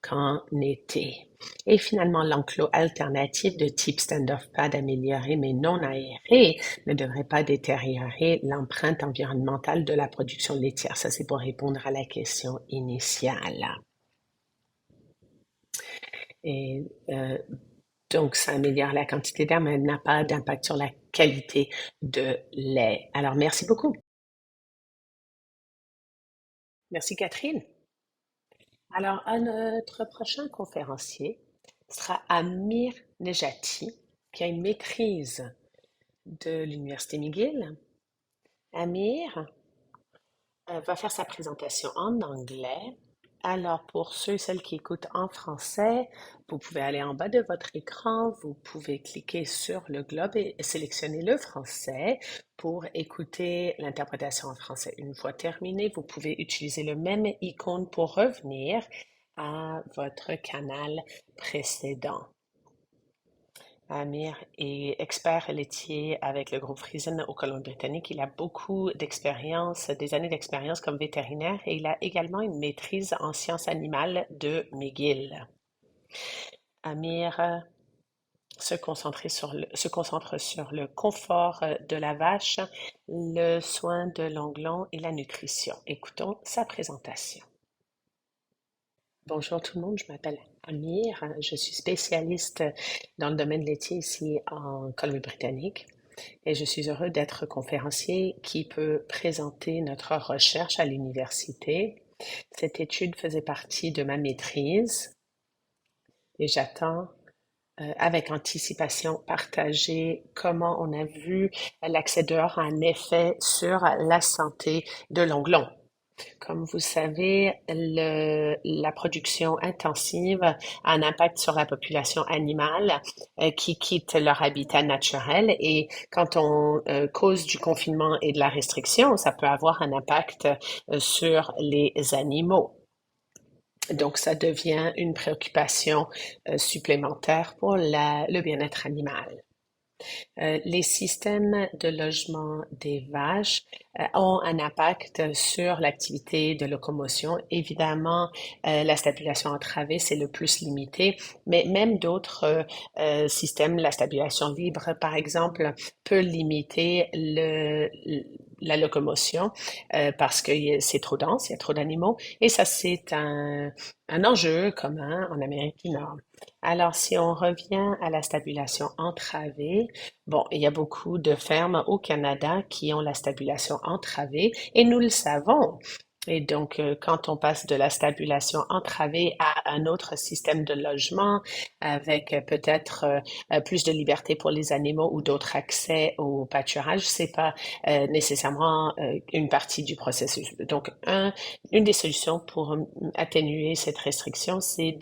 qu'en été. Et finalement, l'enclos alternatif de type stand-off pad amélioré mais non aéré ne devrait pas détériorer l'empreinte environnementale de la production laitière. Ça, c'est pour répondre à la question initiale. Et donc, ça améliore la quantité d'air, mais n'a pas d'impact sur la qualité de lait. Alors, merci beaucoup. Merci Catherine. Alors, notre prochain conférencier sera Amir Nejati, qui a une maîtrise de l'Université McGill. Amir va faire sa présentation en anglais. Alors, pour ceux et celles qui écoutent en français, vous pouvez aller en bas de votre écran, vous pouvez cliquer sur le globe et sélectionner le français pour écouter l'interprétation en français. Une fois terminé, vous pouvez utiliser le même icône pour revenir à votre canal précédent. Amir est expert laitier avec le groupe Friesen au Colombie-Britannique. Il a beaucoup d'expérience, des années d'expérience comme vétérinaire et il a également une maîtrise en sciences animales de McGill. Amir se concentre sur le confort de la vache, le soin de l'onglon et la nutrition. Écoutons sa présentation. Bonjour tout le monde, je m'appelle Amir, je suis spécialiste dans le domaine laitier ici en Colombie-Britannique et je suis heureux d'être conférencier qui peut présenter notre recherche à l'université. Cette étude faisait partie de ma maîtrise et j'attends avec anticipation partager comment on a vu l'accès dehors a un effet sur la santé de l'onglon. Comme vous savez, la production intensive a un impact sur la population animale qui quitte leur habitat naturel et quand on cause du confinement et de la restriction, ça peut avoir un impact sur les animaux. Donc, ça devient une préoccupation supplémentaire pour le bien-être animal. Les systèmes de logement des vaches ont un impact sur l'activité de locomotion. Évidemment, la stabulation entravée, c'est le plus limité, mais même d'autres systèmes, la stabulation libre, par exemple, peut limiter la locomotion parce que c'est trop dense, il y a trop d'animaux, et ça, c'est un enjeu commun en Amérique du Nord. Alors, si on revient à la stabulation entravée, bon, il y a beaucoup de fermes au Canada qui ont la stabulation entravée et nous le savons. Et donc, quand on passe de la stabulation entravée à un autre système de logement avec peut-être plus de liberté pour les animaux ou d'autres accès au pâturage, c'est pas nécessairement une partie du processus. Donc, une des solutions pour atténuer cette restriction, c'est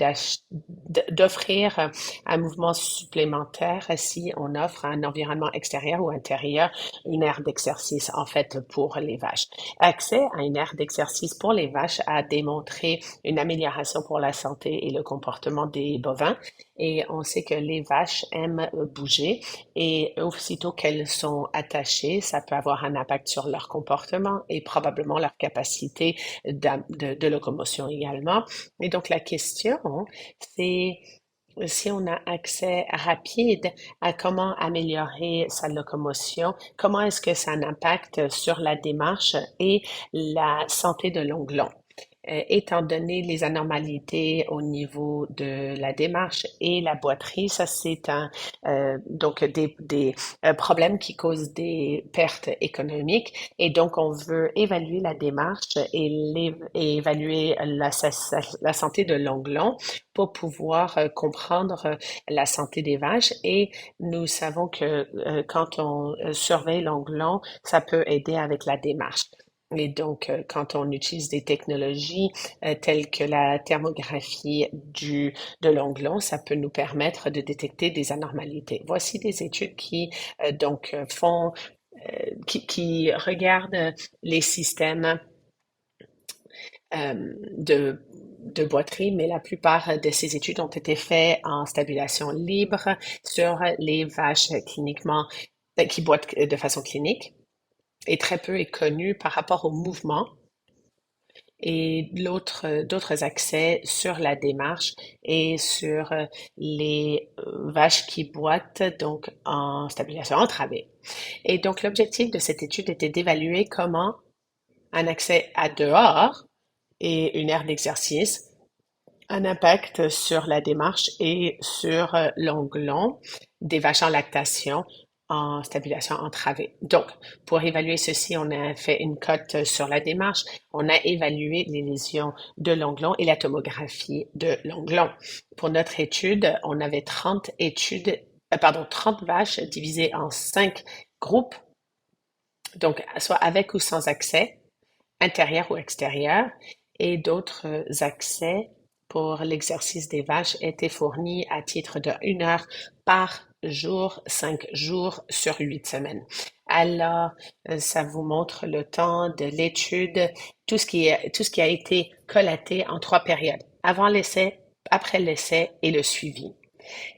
d'offrir un mouvement supplémentaire si on offre un environnement extérieur ou intérieur, une aire d'exercice en fait pour les vaches. Accès à une aire d'exercice pour les vaches a démontré une amélioration pour la santé et le comportement des bovins. Et on sait que les vaches aiment bouger et aussitôt qu'elles sont attachées, ça peut avoir un impact sur leur comportement et probablement leur capacité de locomotion également. Et donc la question, c'est si on a accès rapide à comment améliorer sa locomotion, comment est-ce que ça a un impact sur la démarche et la santé de l'onglon? Étant donné les anormalités au niveau de la démarche et la boiterie, ça c'est donc des problèmes qui causent des pertes économiques et donc on veut évaluer la démarche et évaluer la santé de l'onglon pour pouvoir comprendre la santé des vaches et nous savons que quand on surveille l'onglon, ça peut aider avec la démarche. Et donc, quand on utilise des technologies telles que la thermographie de l'onglon, ça peut nous permettre de détecter des anormalités. Voici des études qui qui regardent les systèmes de boiterie, mais la plupart de ces études ont été faites en stabulation libre sur les vaches qui boitent de façon clinique et très peu est connu par rapport au mouvement et d'autres accès sur la démarche et sur les vaches qui boitent donc en stabulation entravée. Et donc l'objectif de cette étude était d'évaluer comment un accès à dehors et une aire d'exercice un impact sur la démarche et sur l'onglon des vaches en lactation en stabulation entravée. Donc, pour évaluer ceci, on a fait une cote sur la démarche. On a évalué les lésions de l'onglon et la tomographie de l'onglon. Pour notre étude, on avait 30 vaches divisées en 5 groupes, donc soit avec ou sans accès, intérieur ou extérieur. et d'autres accès pour l'exercice des vaches étaient fournis à titre de 1 heure par jour, 5 jours sur 8 semaines. Alors, ça vous montre le temps de l'étude, tout ce qui a été collaté en 3 périodes, avant l'essai, après l'essai et le suivi.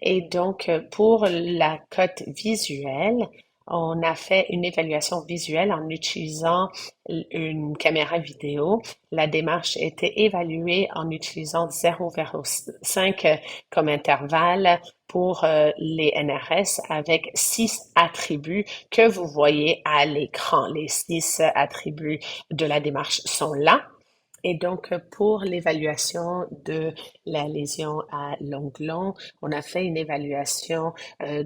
Et donc, pour la cote visuelle, on a fait une évaluation visuelle en utilisant une caméra vidéo. La démarche était évaluée en utilisant 0,5 comme intervalle pour les NRS avec 6 attributs que vous voyez à l'écran. Les 6 attributs de la démarche sont là. Et donc, pour l'évaluation de la lésion à l'onglon, on a fait une évaluation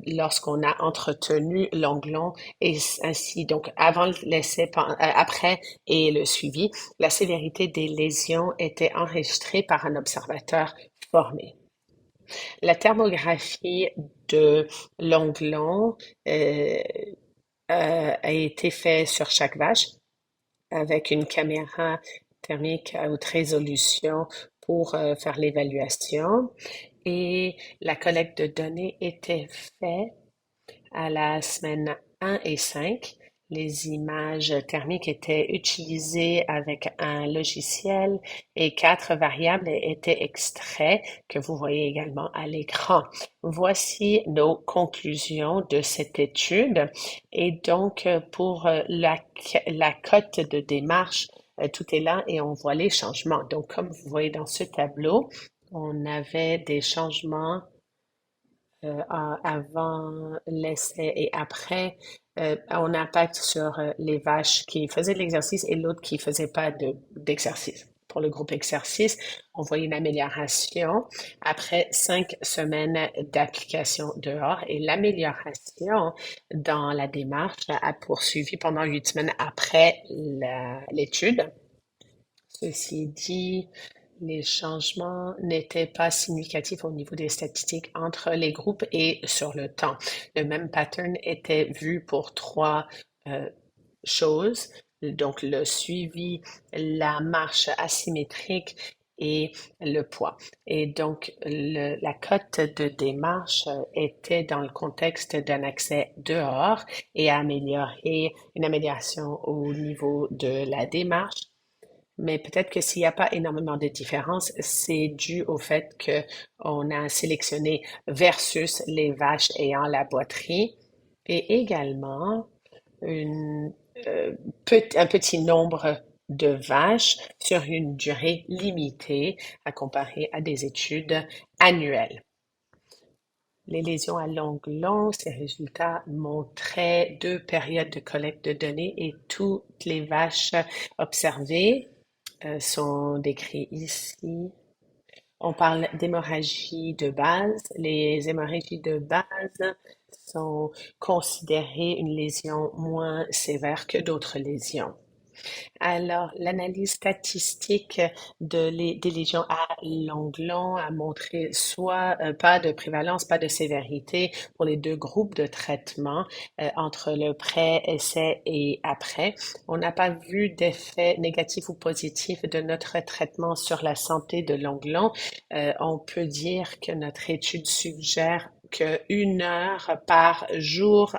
lorsqu'on a entretenu l'onglon et ainsi, donc avant l'essai, après et le suivi, la sévérité des lésions était enregistrée par un observateur formé. La thermographie de l'onglon euh, a été faite sur chaque vache avec une caméra thermique à haute résolution pour faire l'évaluation. Et la collecte de données était faite à la semaine 1 et 5. Les images thermiques étaient utilisées avec un logiciel et 4 variables étaient extraits que vous voyez également à l'écran. Voici nos conclusions de cette étude. Et donc, pour la cote de démarche, tout est là et on voit les changements. Donc, comme vous voyez dans ce tableau, on avait des changements avant l'essai et après, on impacte sur les vaches qui faisaient de l'exercice et l'autre qui faisait pas d'exercice. Pour le groupe exercice, on voyait une amélioration après 5 semaines d'application dehors et l'amélioration dans la démarche a poursuivi pendant 8 semaines après l'étude. Ceci dit, les changements n'étaient pas significatifs au niveau des statistiques entre les groupes et sur le temps. Le même pattern était vu pour 3 choses, donc le suivi, la marche asymétrique et le poids. Et donc, la cote de démarche était dans le contexte d'un accès dehors et une amélioration au niveau de la démarche, mais peut-être que s'il n'y a pas énormément de différence, c'est dû au fait que on a sélectionné versus les vaches ayant la boiterie et également une, euh, un petit nombre de vaches sur une durée limitée à comparer à des études annuelles. Les lésions à l'onglon, ces résultats montraient 2 périodes de collecte de données et toutes les vaches observées sont décrits ici. On parle d'hémorragie de base. Les hémorragies de base sont considérées une lésion moins sévère que d'autres lésions. Alors, l'analyse statistique des lésions à l'onglon a montré soit pas de prévalence, pas de sévérité pour les 2 groupes de traitement entre le pré-essai et après. On n'a pas vu d'effet négatif ou positif de notre traitement sur la santé de l'onglon. On peut dire que notre étude suggère qu'1 heure par jour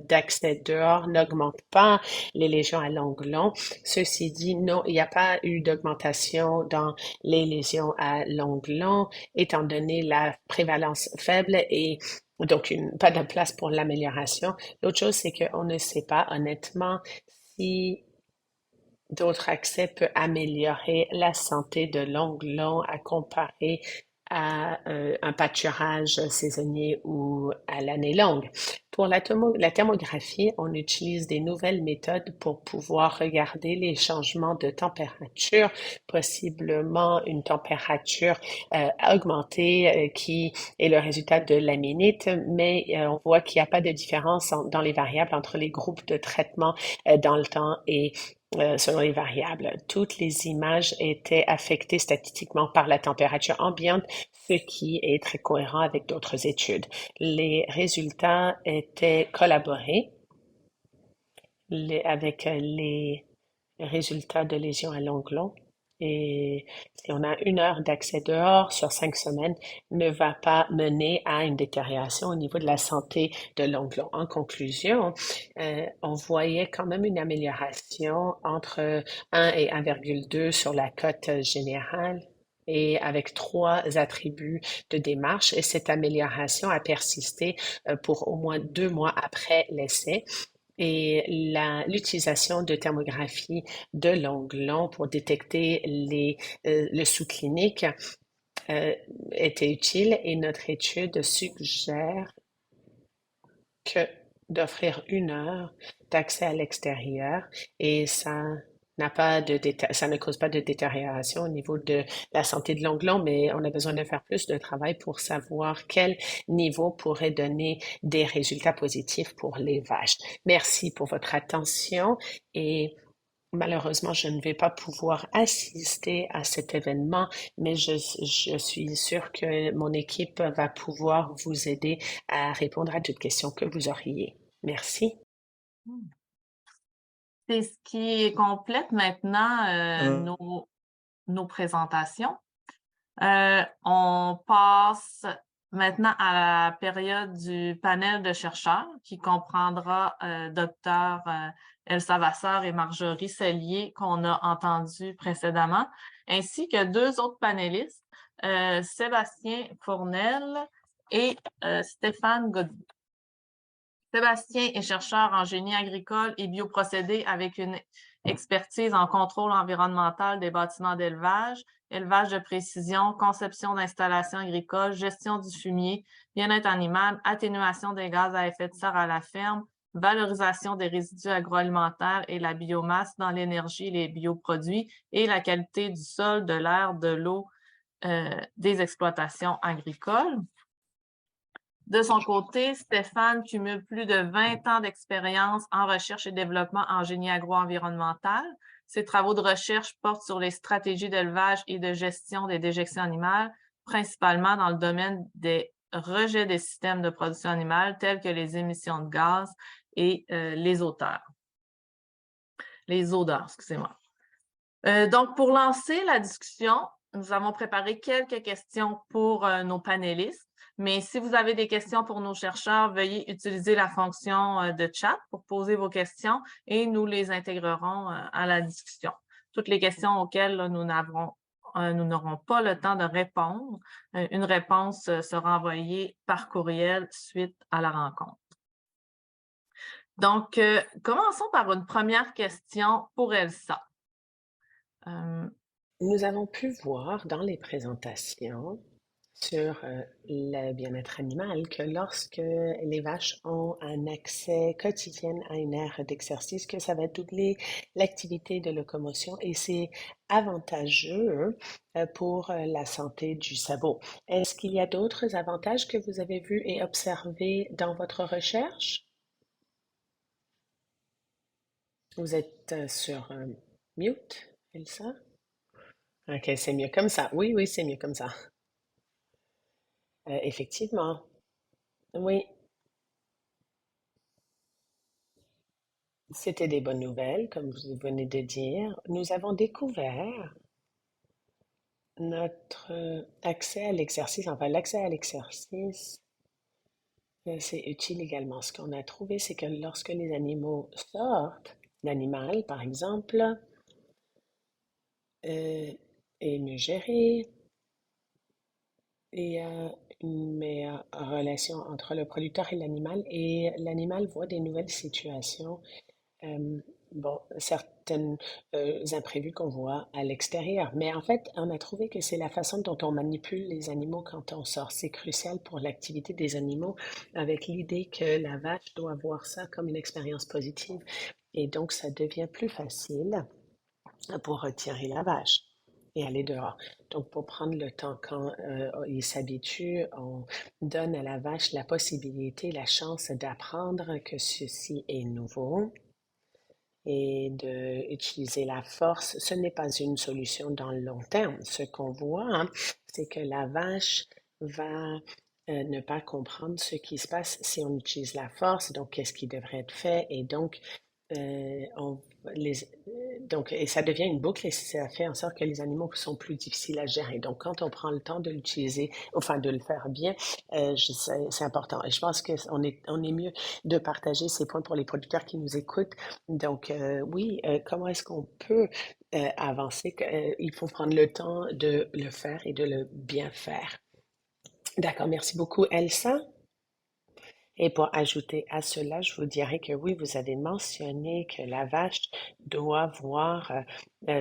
d'accès dehors n'augmente pas les lésions à l'onglon. Ceci dit, non, il n'y a pas eu d'augmentation dans les lésions à l'onglon, étant donné la prévalence faible et donc pas de place pour l'amélioration. L'autre chose, c'est qu'on ne sait pas honnêtement si d'autres accès peut améliorer la santé de l'onglon à comparer à un pâturage saisonnier ou à l'année longue. Pour la thermographie, on utilise des nouvelles méthodes pour pouvoir regarder les changements de température, possiblement une température augmentée qui est le résultat de l'aménite, mais on voit qu'il n'y a pas de différence dans les variables entre les groupes de traitement dans le temps et selon les variables. Toutes les images étaient affectées statistiquement par la température ambiante, ce qui est très cohérent avec d'autres études. Les résultats étaient collaborés avec les résultats de lésions à l'onglon Et si on a 1 heure d'accès dehors sur 5 semaines, ne va pas mener à une détérioration au niveau de la santé de l'ongle. En conclusion, on voyait quand même une amélioration entre 1 et 1,2 sur la cote générale et avec 3 attributs de démarche. Et cette amélioration a persisté pour au moins 2 mois après l'essai. Et l'utilisation de thermographie de l'onglon pour détecter le sous-clinique euh, était utile et notre étude suggère que d'offrir 1 heure d'accès à l'extérieur et ça ne cause pas de détérioration au niveau de la santé de l'onglon, mais on a besoin de faire plus de travail pour savoir quel niveau pourrait donner des résultats positifs pour les vaches. Merci pour votre attention et malheureusement, je ne vais pas pouvoir assister à cet événement, mais je suis sûre que mon équipe va pouvoir vous aider à répondre à toutes questions que vous auriez. Merci. Hmm. C'est ce qui complète maintenant nos présentations. On passe maintenant à la période du panel de chercheurs qui comprendra Dr. Elsa Vasseur et Marjorie Sellier qu'on a entendu précédemment, ainsi que 2 autres panélistes, Sébastien Fournel et Stéphane Godbout. Sébastien est chercheur en génie agricole et bioprocédés avec une expertise en contrôle environnemental des bâtiments d'élevage, élevage de précision, conception d'installations agricoles, gestion du fumier, bien-être animal, atténuation des gaz à effet de serre à la ferme, valorisation des résidus agroalimentaires et la biomasse dans l'énergie et les bioproduits et la qualité du sol, de l'air, de l'eau des exploitations agricoles. De son côté, Stéphane cumule plus de 20 ans d'expérience en recherche et développement en génie agro-environnemental. Ses travaux de recherche portent sur les stratégies d'élevage et de gestion des déjections animales, principalement dans le domaine des rejets des systèmes de production animale tels que les émissions de gaz et les odeurs. Excusez-moi. Donc, pour lancer la discussion, nous avons préparé quelques questions pour nos panélistes, mais si vous avez des questions pour nos chercheurs, veuillez utiliser la fonction de chat pour poser vos questions et nous les intégrerons à la discussion. Toutes les questions auxquelles nous n'aurons pas le temps de répondre, une réponse sera envoyée par courriel suite à la rencontre. Donc, commençons par une première question pour Elsa. Nous avons pu voir dans les présentations sur le bien-être animal que lorsque les vaches ont un accès quotidien à une aire d'exercice, que ça va doubler l'activité de locomotion et c'est avantageux pour la santé du sabot. Est-ce qu'il y a d'autres avantages que vous avez vus et observés dans votre recherche? Vous êtes sur mute, Elsa? Ok, c'est mieux comme ça. Oui, oui, c'est mieux comme ça. Effectivement. Oui, c'était des bonnes nouvelles, comme vous venez de dire. Nous avons découvert notre accès à l'exercice, enfin l'accès à l'exercice, c'est utile également. Ce qu'on a trouvé, c'est que lorsque les animaux sortent, l'animal, par exemple, euh, est mieux géré, il y a une meilleure relation entre le producteur et l'animal voit des nouvelles situations. Bon, certains imprévus qu'on voit à l'extérieur. Mais en fait, on a trouvé que c'est la façon dont on manipule les animaux quand on sort. C'est crucial pour l'activité des animaux, avec l'idée que la vache doit voir ça comme une expérience positive. Et donc, ça devient plus facile pour retirer la vache et aller dehors. Donc, pour prendre le temps quand il s'habitue, on donne à la vache la possibilité, la chance d'apprendre que ceci est nouveau et d'utiliser la force. Ce n'est pas une solution dans le long terme. Ce qu'on voit, hein, c'est que la vache va ne pas comprendre ce qui se passe si on utilise la force, donc qu'est-ce qui devrait être fait. Et donc, les, Donc, et ça devient une boucle et ça fait en sorte que les animaux sont plus difficiles à gérer. Donc, quand on prend le temps de l'utiliser, enfin de le faire bien, c'est important. Et je pense que on est mieux de partager ces points pour les producteurs qui nous écoutent. Donc, oui, comment est-ce qu'on peut avancer? Il faut prendre le temps de le faire et de le bien faire. D'accord, merci beaucoup, Elsa. Et pour ajouter à cela, je vous dirais que oui, vous avez mentionné que la vache doit voir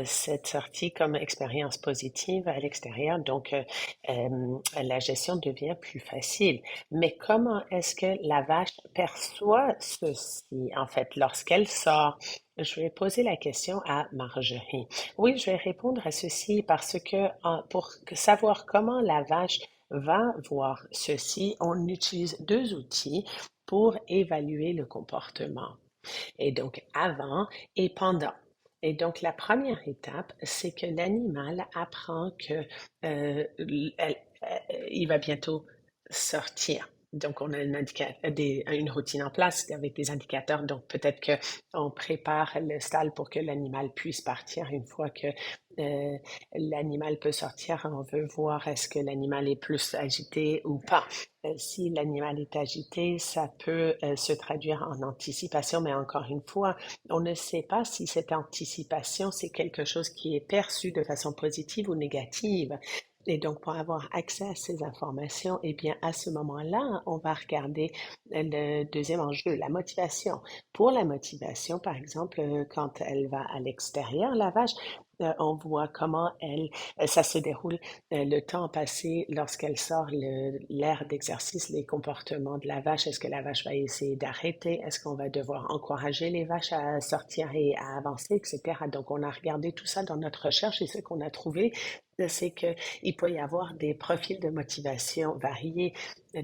cette sortie comme expérience positive à l'extérieur, donc la gestion devient plus facile. Mais comment est-ce que la vache perçoit ceci, en fait, lorsqu'elle sort? Je vais poser la question à Marjorie. Oui, je vais répondre à ceci parce que pour savoir comment la vache va voir ceci, on utilise deux outils pour évaluer le comportement. Et donc, avant et pendant. Et donc, la première étape, c'est que l'animal apprend que il va bientôt sortir. Donc, on a une routine en place avec des indicateurs. Donc, peut-être qu'on prépare le stall pour que l'animal puisse partir une fois que euh, l'animal peut sortir. On veut voir est-ce que l'animal est plus agité ou pas. Si l'animal est agité, ça peut se traduire en anticipation, mais encore une fois, on ne sait pas si cette anticipation, c'est quelque chose qui est perçu de façon positive ou négative. Et donc, pour avoir accès à ces informations, eh bien, à ce moment-là, on va regarder le deuxième enjeu, la motivation. Pour la motivation, par exemple, quand elle va à l'extérieur, la vache, on voit comment ça se déroule, le temps passé lorsqu'elle sort l'aire d'exercice, les comportements de la vache. Est-ce que la vache va essayer d'arrêter? Est-ce qu'on va devoir encourager les vaches à sortir et à avancer, etc. Donc, on a regardé tout ça dans notre recherche et ce qu'on a trouvé, c'est qu'il peut y avoir des profils de motivation variés.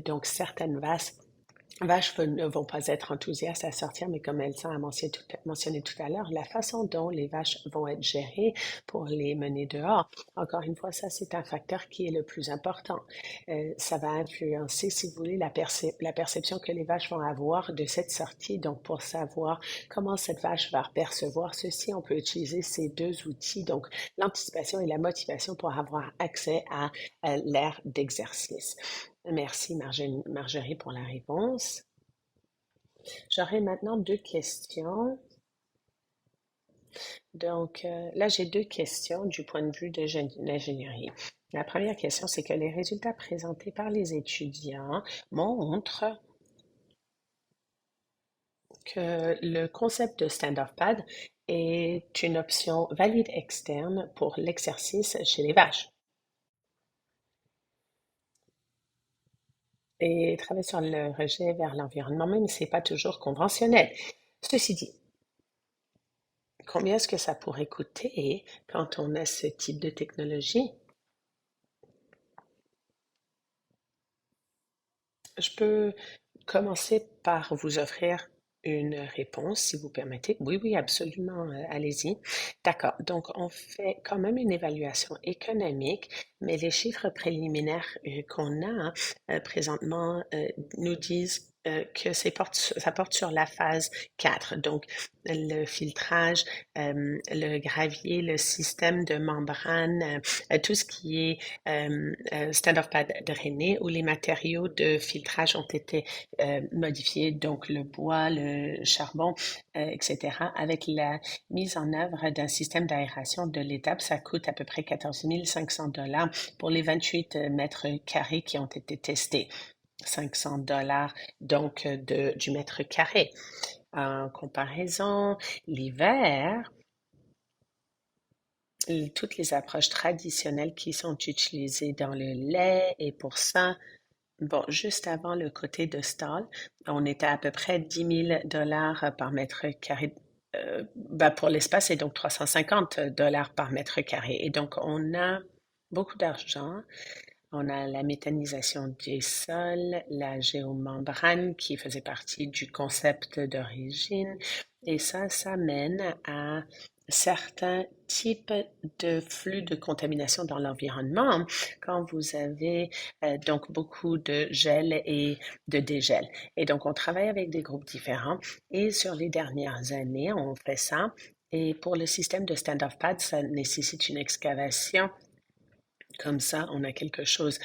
Donc, certaines vaches ne vont pas être enthousiastes à sortir, mais comme Elsa a mentionné tout à l'heure, la façon dont les vaches vont être gérées pour les mener dehors, encore une fois, ça c'est un facteur qui est le plus important. Ça va influencer, si vous voulez, la perception que les vaches vont avoir de cette sortie. Donc, pour savoir comment cette vache va percevoir ceci, on peut utiliser ces deux outils, donc l'anticipation et la motivation pour avoir accès à l'aire d'exercice. Merci Marjorie pour la réponse. J'aurai maintenant deux questions. Donc là, j'ai deux questions du point de vue de l'ingénierie. La première question, c'est que les résultats présentés par les étudiants montrent que le concept de stand-off pad est une option valide externe pour l'exercice chez les vaches. Et travailler sur le rejet vers l'environnement même, c'est pas toujours conventionnel. Ceci dit, combien est-ce que ça pourrait coûter quand on a ce type de technologie? Je peux commencer par vous offrir une réponse, si vous permettez. Oui, oui, absolument, allez-y. D'accord. Donc, on fait quand même une évaluation économique, mais les chiffres préliminaires qu'on a présentement nous disent que ça porte sur la phase 4. Donc, le filtrage, le gravier, le système de membrane, tout ce qui est stand-off pad drainé où les matériaux de filtrage ont été modifiés, donc le bois, le charbon, etc. Avec la mise en œuvre d'un système d'aération de l'étape, ça coûte à peu près 14 500 $ pour les 28 mètres carrés qui ont été testés. 500 $ donc du mètre carré. En comparaison, l'hiver, toutes les approches traditionnelles qui sont utilisées dans le lait et pour ça, bon, juste avant le côté de stall, on était à peu près 10 000 $ par mètre carré pour l'espace et donc 350 $ par mètre carré. Et donc, on a beaucoup d'argent. On a la méthanisation des sols, la géomembrane qui faisait partie du concept d'origine. Et ça mène à certains types de flux de contamination dans l'environnement quand vous avez donc beaucoup de gel et de dégel. Et donc, on travaille avec des groupes différents et sur les dernières années, on fait ça Et pour le système de stand-off pad, ça nécessite une excavation. Comme ça, on a quelque chose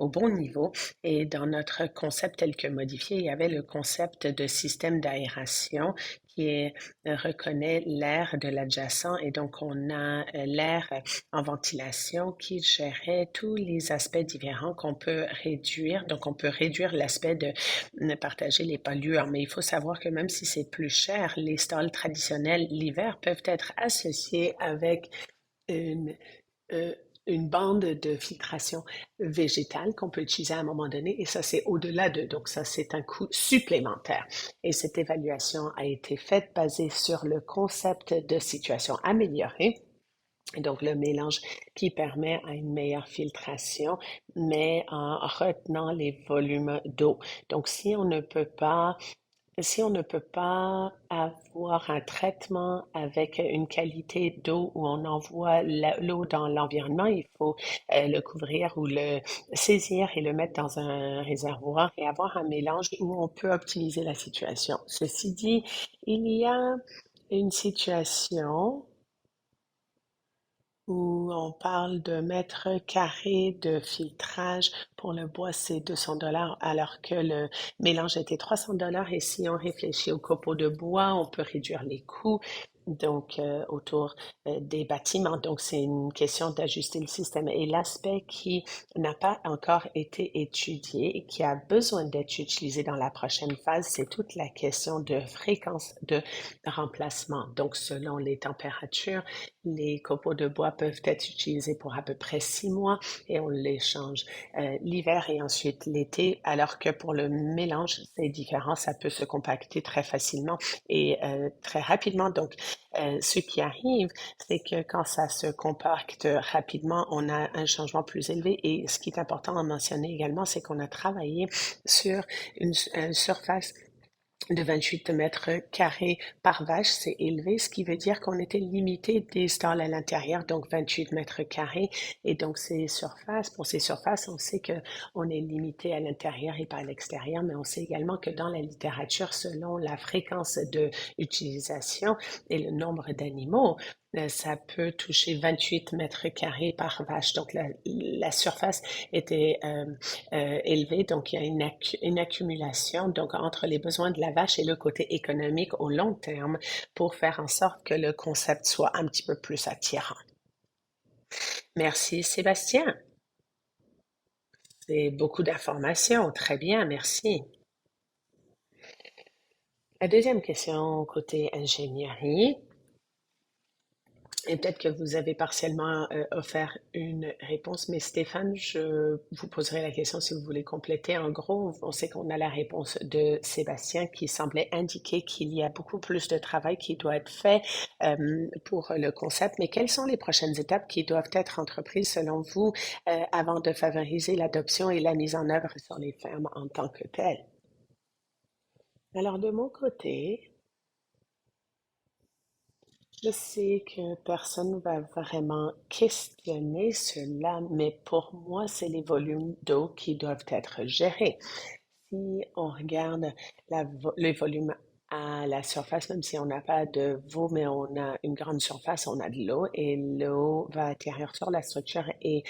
au bon niveau. Et dans notre concept tel que modifié, il y avait le concept de système d'aération qui reconnaît l'air de l'adjacent. Et donc, on a l'air en ventilation qui gérait tous les aspects différents qu'on peut réduire. Donc, on peut réduire l'aspect de partager les polluants. Mais il faut savoir que même si c'est plus cher, les stalls traditionnels l'hiver peuvent être associés avec une, euh, une bande de filtration végétale qu'on peut utiliser à un moment donné, et ça, c'est au-delà de, donc ça, c'est un coût supplémentaire. Et cette évaluation a été faite basée sur le concept de situation améliorée. Et donc, le mélange qui permet à une meilleure filtration, mais en retenant les volumes d'eau. Donc, si on ne peut pas avoir un traitement avec une qualité d'eau où on envoie l'eau dans l'environnement, il faut le couvrir ou le saisir et le mettre dans un réservoir et avoir un mélange où on peut optimiser la situation. Ceci dit, il y a une situation où on parle de mètres carrés de filtrage pour le bois, c'est 200 $ alors que le mélange était 300 $ et si on réfléchit aux copeaux de bois, on peut réduire les coûts. Donc, autour des bâtiments. Donc, c'est une question d'ajuster le système. Et l'aspect qui n'a pas encore été étudié et qui a besoin d'être utilisé dans la prochaine phase, c'est toute la question de fréquence de remplacement. Donc, selon les températures, les copeaux de bois peuvent être utilisés pour à peu près 6 mois et on les change l'hiver et ensuite l'été, alors que pour le mélange, c'est différent, ça peut se compacter très facilement et très rapidement. Donc, ce qui arrive, c'est que quand ça se compacte rapidement, on a un changement plus élevé. Et ce qui est important à mentionner également, c'est qu'on a travaillé sur une surface de 28 mètres carrés par vache, c'est élevé, ce qui veut dire qu'on était limité des stalls à l'intérieur, donc 28 mètres carrés. Et donc, pour ces surfaces, on sait que on est limité à l'intérieur et pas à l'extérieur, mais on sait également que dans la littérature, selon la fréquence de utilisation et le nombre d'animaux, ça peut toucher 28 mètres carrés par vache. Donc, la surface était élevée. Donc, il y a une accumulation donc, entre les besoins de la vache et le côté économique au long terme pour faire en sorte que le concept soit un petit peu plus attirant. Merci, Sébastien. C'est beaucoup d'informations. Très bien, merci. La deuxième question côté ingénierie. Et peut-être que vous avez partiellement offert une réponse, mais Stéphane, je vous poserai la question si vous voulez compléter. En gros, on sait qu'on a la réponse de Sébastien qui semblait indiquer qu'il y a beaucoup plus de travail qui doit être fait pour le concept, mais quelles sont les prochaines étapes qui doivent être entreprises selon vous avant de favoriser l'adoption et la mise en œuvre sur les fermes en tant que telles? Alors, de mon côté, je sais que personne va vraiment questionner cela, mais pour moi, c'est les volumes d'eau qui doivent être gérés. Si on regarde le volume à la surface, même si on n'a pas de veau, mais on a une grande surface, on a de l'eau et l'eau va atterrir sur la structure et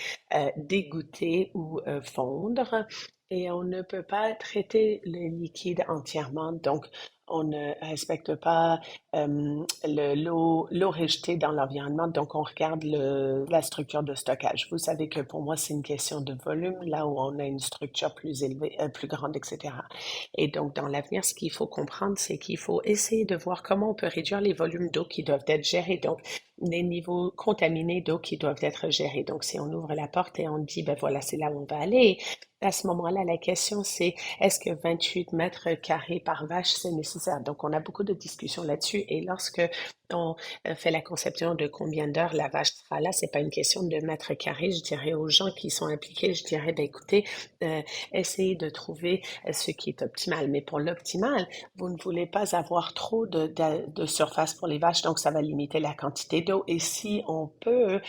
dégoûter ou fondre. Et on ne peut pas traiter le liquide entièrement, donc on ne respecte pas l'eau rejetée dans l'environnement, donc on regarde la structure de stockage. Vous savez que pour moi, c'est une question de volume, là où on a une structure plus élevée, plus grande, etc. Et donc, dans l'avenir, ce qu'il faut comprendre, c'est qu'il faut essayer de voir comment on peut réduire les volumes d'eau qui doivent être gérés. Donc, les niveaux contaminés d'eau qui doivent être gérés. Donc, si on ouvre la porte et on dit, ben voilà, c'est là où on va aller, à ce moment-là, la question, c'est est-ce que 28 mètres carrés par vache, c'est nécessaire? Donc, on a beaucoup de discussions là-dessus. Et lorsque on fait la conception de combien d'heures la vache sera là, c'est pas une question de mètres carrés. Je dirais aux gens qui sont impliqués, je dirais, ben écoutez, essayez de trouver ce qui est optimal. Mais pour l'optimal, vous ne voulez pas avoir trop de surface pour les vaches, donc ça va limiter la quantité d'eau. Et si on peut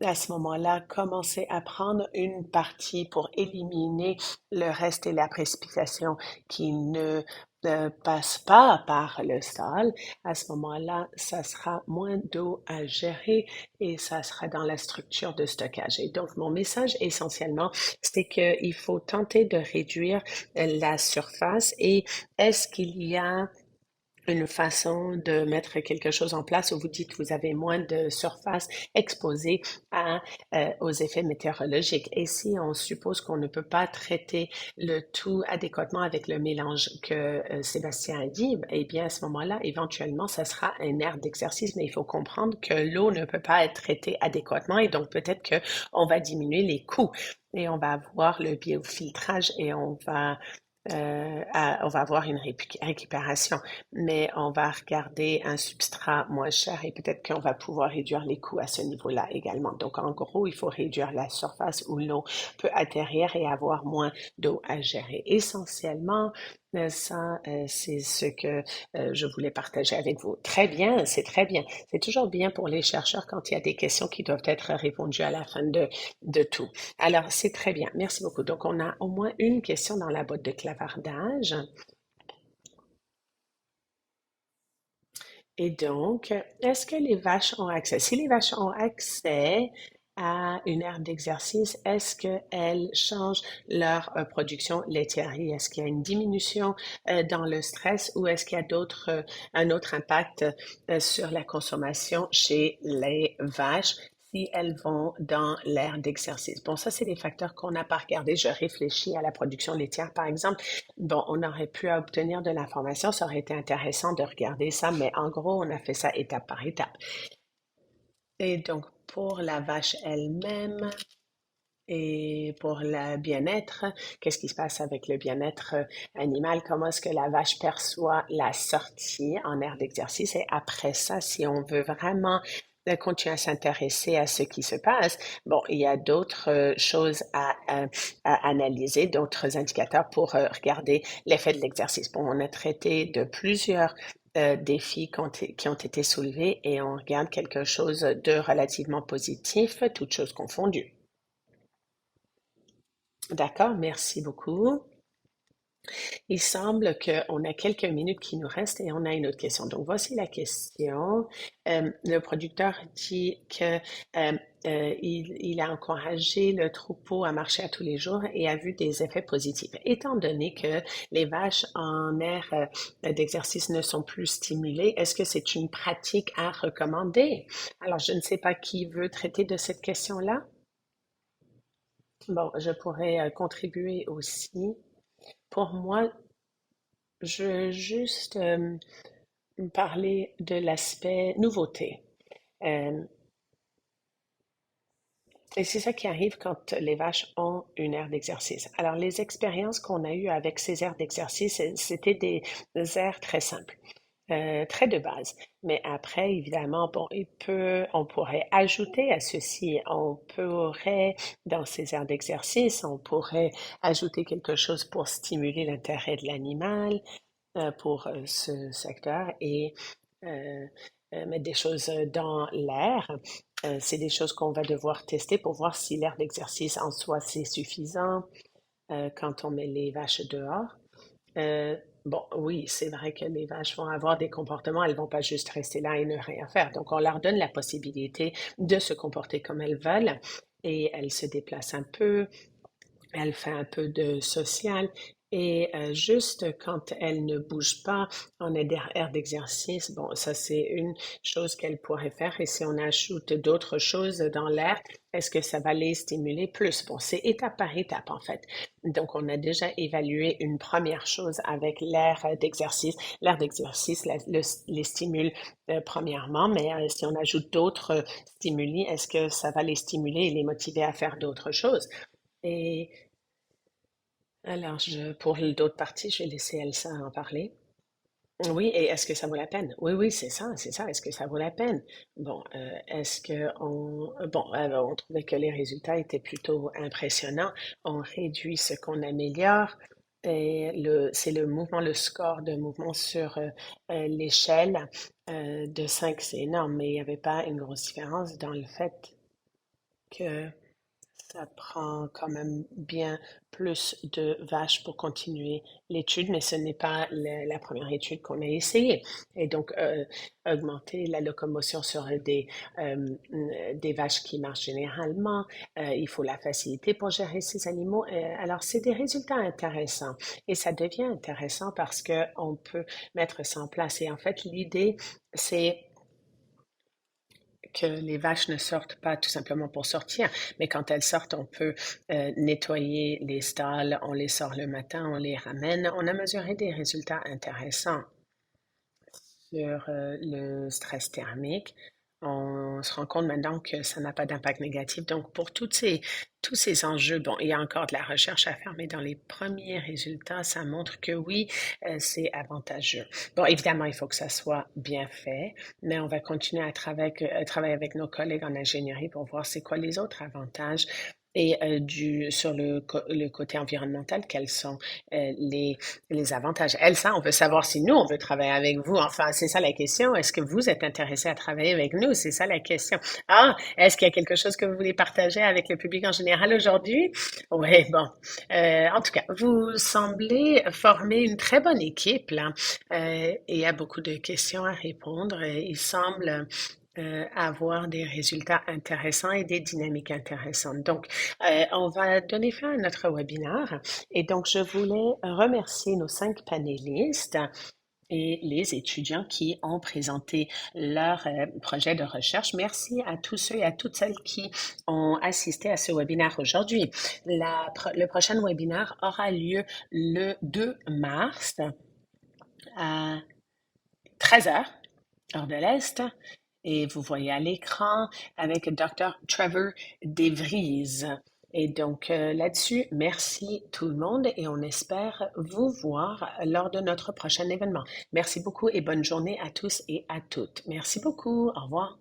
À ce moment-là, commencez à prendre une partie pour éliminer le reste et la précipitation qui ne passe pas par le sol. À ce moment-là, ça sera moins d'eau à gérer et ça sera dans la structure de stockage. Et donc, mon message essentiellement, c'est qu'il faut tenter de réduire la surface et est-ce qu'il y a une façon de mettre quelque chose en place où vous dites que vous avez moins de surface exposée aux effets météorologiques. Et si on suppose qu'on ne peut pas traiter le tout adéquatement avec le mélange que Sébastien a dit, eh bien, à ce moment-là, éventuellement, ça sera un aire d'exercice, mais il faut comprendre que l'eau ne peut pas être traitée adéquatement et donc peut-être qu'on va diminuer les coûts et on va avoir le biofiltrage et on va avoir une récupération, mais on va regarder un substrat moins cher et peut-être qu'on va pouvoir réduire les coûts à ce niveau-là également. Donc, en gros, il faut réduire la surface où l'eau peut atterrir et avoir moins d'eau à gérer. Essentiellement, c'est ce que je voulais partager avec vous. Très bien, c'est très bien. C'est toujours bien pour les chercheurs quand il y a des questions qui doivent être répondues à la fin de tout. Alors, c'est très bien. Merci beaucoup. Donc, on a au moins une question dans la boîte de clavardage. Et donc, est-ce que les vaches ont accès? Si les vaches ont accès à une aire d'exercice, est-ce qu'elles changent leur production laitière? Est-ce qu'il y a une diminution dans le stress ou est-ce qu'il y a un autre impact sur la consommation chez les vaches si elles vont dans l'aire d'exercice? Bon, ça, c'est des facteurs qu'on n'a pas regardés. Je réfléchis à la production laitière, par exemple. Bon, on aurait pu obtenir de l'information, ça aurait été intéressant de regarder ça, mais en gros, on a fait ça étape par étape. Et donc, pour la vache elle-même et pour le bien-être, qu'est-ce qui se passe avec le bien-être animal? Comment est-ce que la vache perçoit la sortie en aire d'exercice? Et après ça, si on veut vraiment continuer à s'intéresser à ce qui se passe, bon, il y a d'autres choses à analyser, d'autres indicateurs pour regarder l'effet de l'exercice. Bon, on a traité de plusieurs défis qui ont été soulevés et on regarde quelque chose de relativement positif, toutes choses confondues. D'accord, merci beaucoup. Il semble qu'on a quelques minutes qui nous restent et on a une autre question. Donc, voici la question. Le producteur dit que il a encouragé le troupeau à marcher à tous les jours et a vu des effets positifs. Étant donné que les vaches en aire d'exercice ne sont plus stimulées, est-ce que c'est une pratique à recommander? Alors, je ne sais pas qui veut traiter de cette question-là. Bon, je pourrais contribuer aussi. Pour moi, je veux juste parler de l'aspect nouveauté. Euh, et c'est ça qui arrive quand les vaches ont une aire d'exercice. Alors, les expériences qu'on a eues avec ces aires d'exercice, c'était des aires très simples, très de base. Mais après, évidemment, bon, on pourrait ajouter à ceci, on pourrait, dans ces aires d'exercice, on pourrait ajouter quelque chose pour stimuler l'intérêt de l'animal, pour ce secteur et euh, mettre des choses dans l'air. C'est des choses qu'on va devoir tester pour voir si l'air d'exercice en soi c'est suffisant quand on met les vaches dehors. Euh, bon, oui, c'est vrai que les vaches vont avoir des comportements, elles vont pas juste rester là et ne rien faire. Donc, on leur donne la possibilité de se comporter comme elles veulent et elles se déplacent un peu, elle fait un peu de social et juste quand elle ne bouge pas en aire d'exercice, bon, ça c'est une chose qu'elle pourrait faire. Et si on ajoute d'autres choses dans l'air, est-ce que ça va les stimuler plus? Bon, c'est étape par étape en fait. Donc, on a déjà évalué une première chose avec l'air d'exercice. L'air d'exercice les stimule premièrement, mais si on ajoute d'autres stimuli, est-ce que ça va les stimuler et les motiver à faire d'autres choses? Et alors, pour d'autres parties, je vais laisser Elsa en parler. Oui, et est-ce que ça vaut la peine? Oui, oui, c'est ça, c'est ça. Est-ce que ça vaut la peine? Bon, est-ce que on trouvait que les résultats étaient plutôt impressionnants. On réduit ce qu'on améliore. Et c'est le mouvement, le score de mouvement sur l'échelle de 5, c'est énorme, mais il n'y avait pas une grosse différence dans le fait. que ça prend quand même bien plus de vaches pour continuer l'étude, mais ce n'est pas la première étude qu'on a essayée. Et donc, augmenter la locomotion sur des vaches qui marchent généralement, il faut la facilité pour gérer ces animaux. Alors, c'est des résultats intéressants et ça devient intéressant parce que on peut mettre ça en place. Et en fait, l'idée, c'est que les vaches ne sortent pas tout simplement pour sortir, mais quand elles sortent, on peut nettoyer les stalles, on les sort le matin, on les ramène. On a mesuré des résultats intéressants sur le stress thermique. On se rend compte maintenant que ça n'a pas d'impact négatif. Donc, pour tous ces enjeux, bon, il y a encore de la recherche à faire, mais dans les premiers résultats, ça montre que oui, c'est avantageux. Bon, évidemment, il faut que ça soit bien fait, mais on va continuer travailler avec nos collègues en ingénierie pour voir c'est quoi les autres avantages. Et sur le côté environnemental, quels sont les avantages? Elsa, on veut savoir si nous, on veut travailler avec vous. Enfin, c'est ça la question. Est-ce que vous êtes intéressé à travailler avec nous? C'est ça la question. Ah, est-ce qu'il y a quelque chose que vous voulez partager avec le public en général aujourd'hui? Oui, bon. En tout cas, vous semblez former une très bonne équipe, là. Et il y a beaucoup de questions à répondre. Il semble avoir des résultats intéressants et des dynamiques intéressantes. Donc, on va donner fin à notre webinaire. Et donc, je voulais remercier nos 5 panélistes et les étudiants qui ont présenté leur projet de recherche. Merci à tous ceux et à toutes celles qui ont assisté à ce webinaire aujourd'hui. Le prochain webinaire aura lieu le 2 mars à 13 heures, heure de l'Est. Et vous voyez à l'écran avec Dr. Trevor DeVries. Et donc là-dessus, merci tout le monde et on espère vous voir lors de notre prochain événement. Merci beaucoup et bonne journée à tous et à toutes. Merci beaucoup. Au revoir.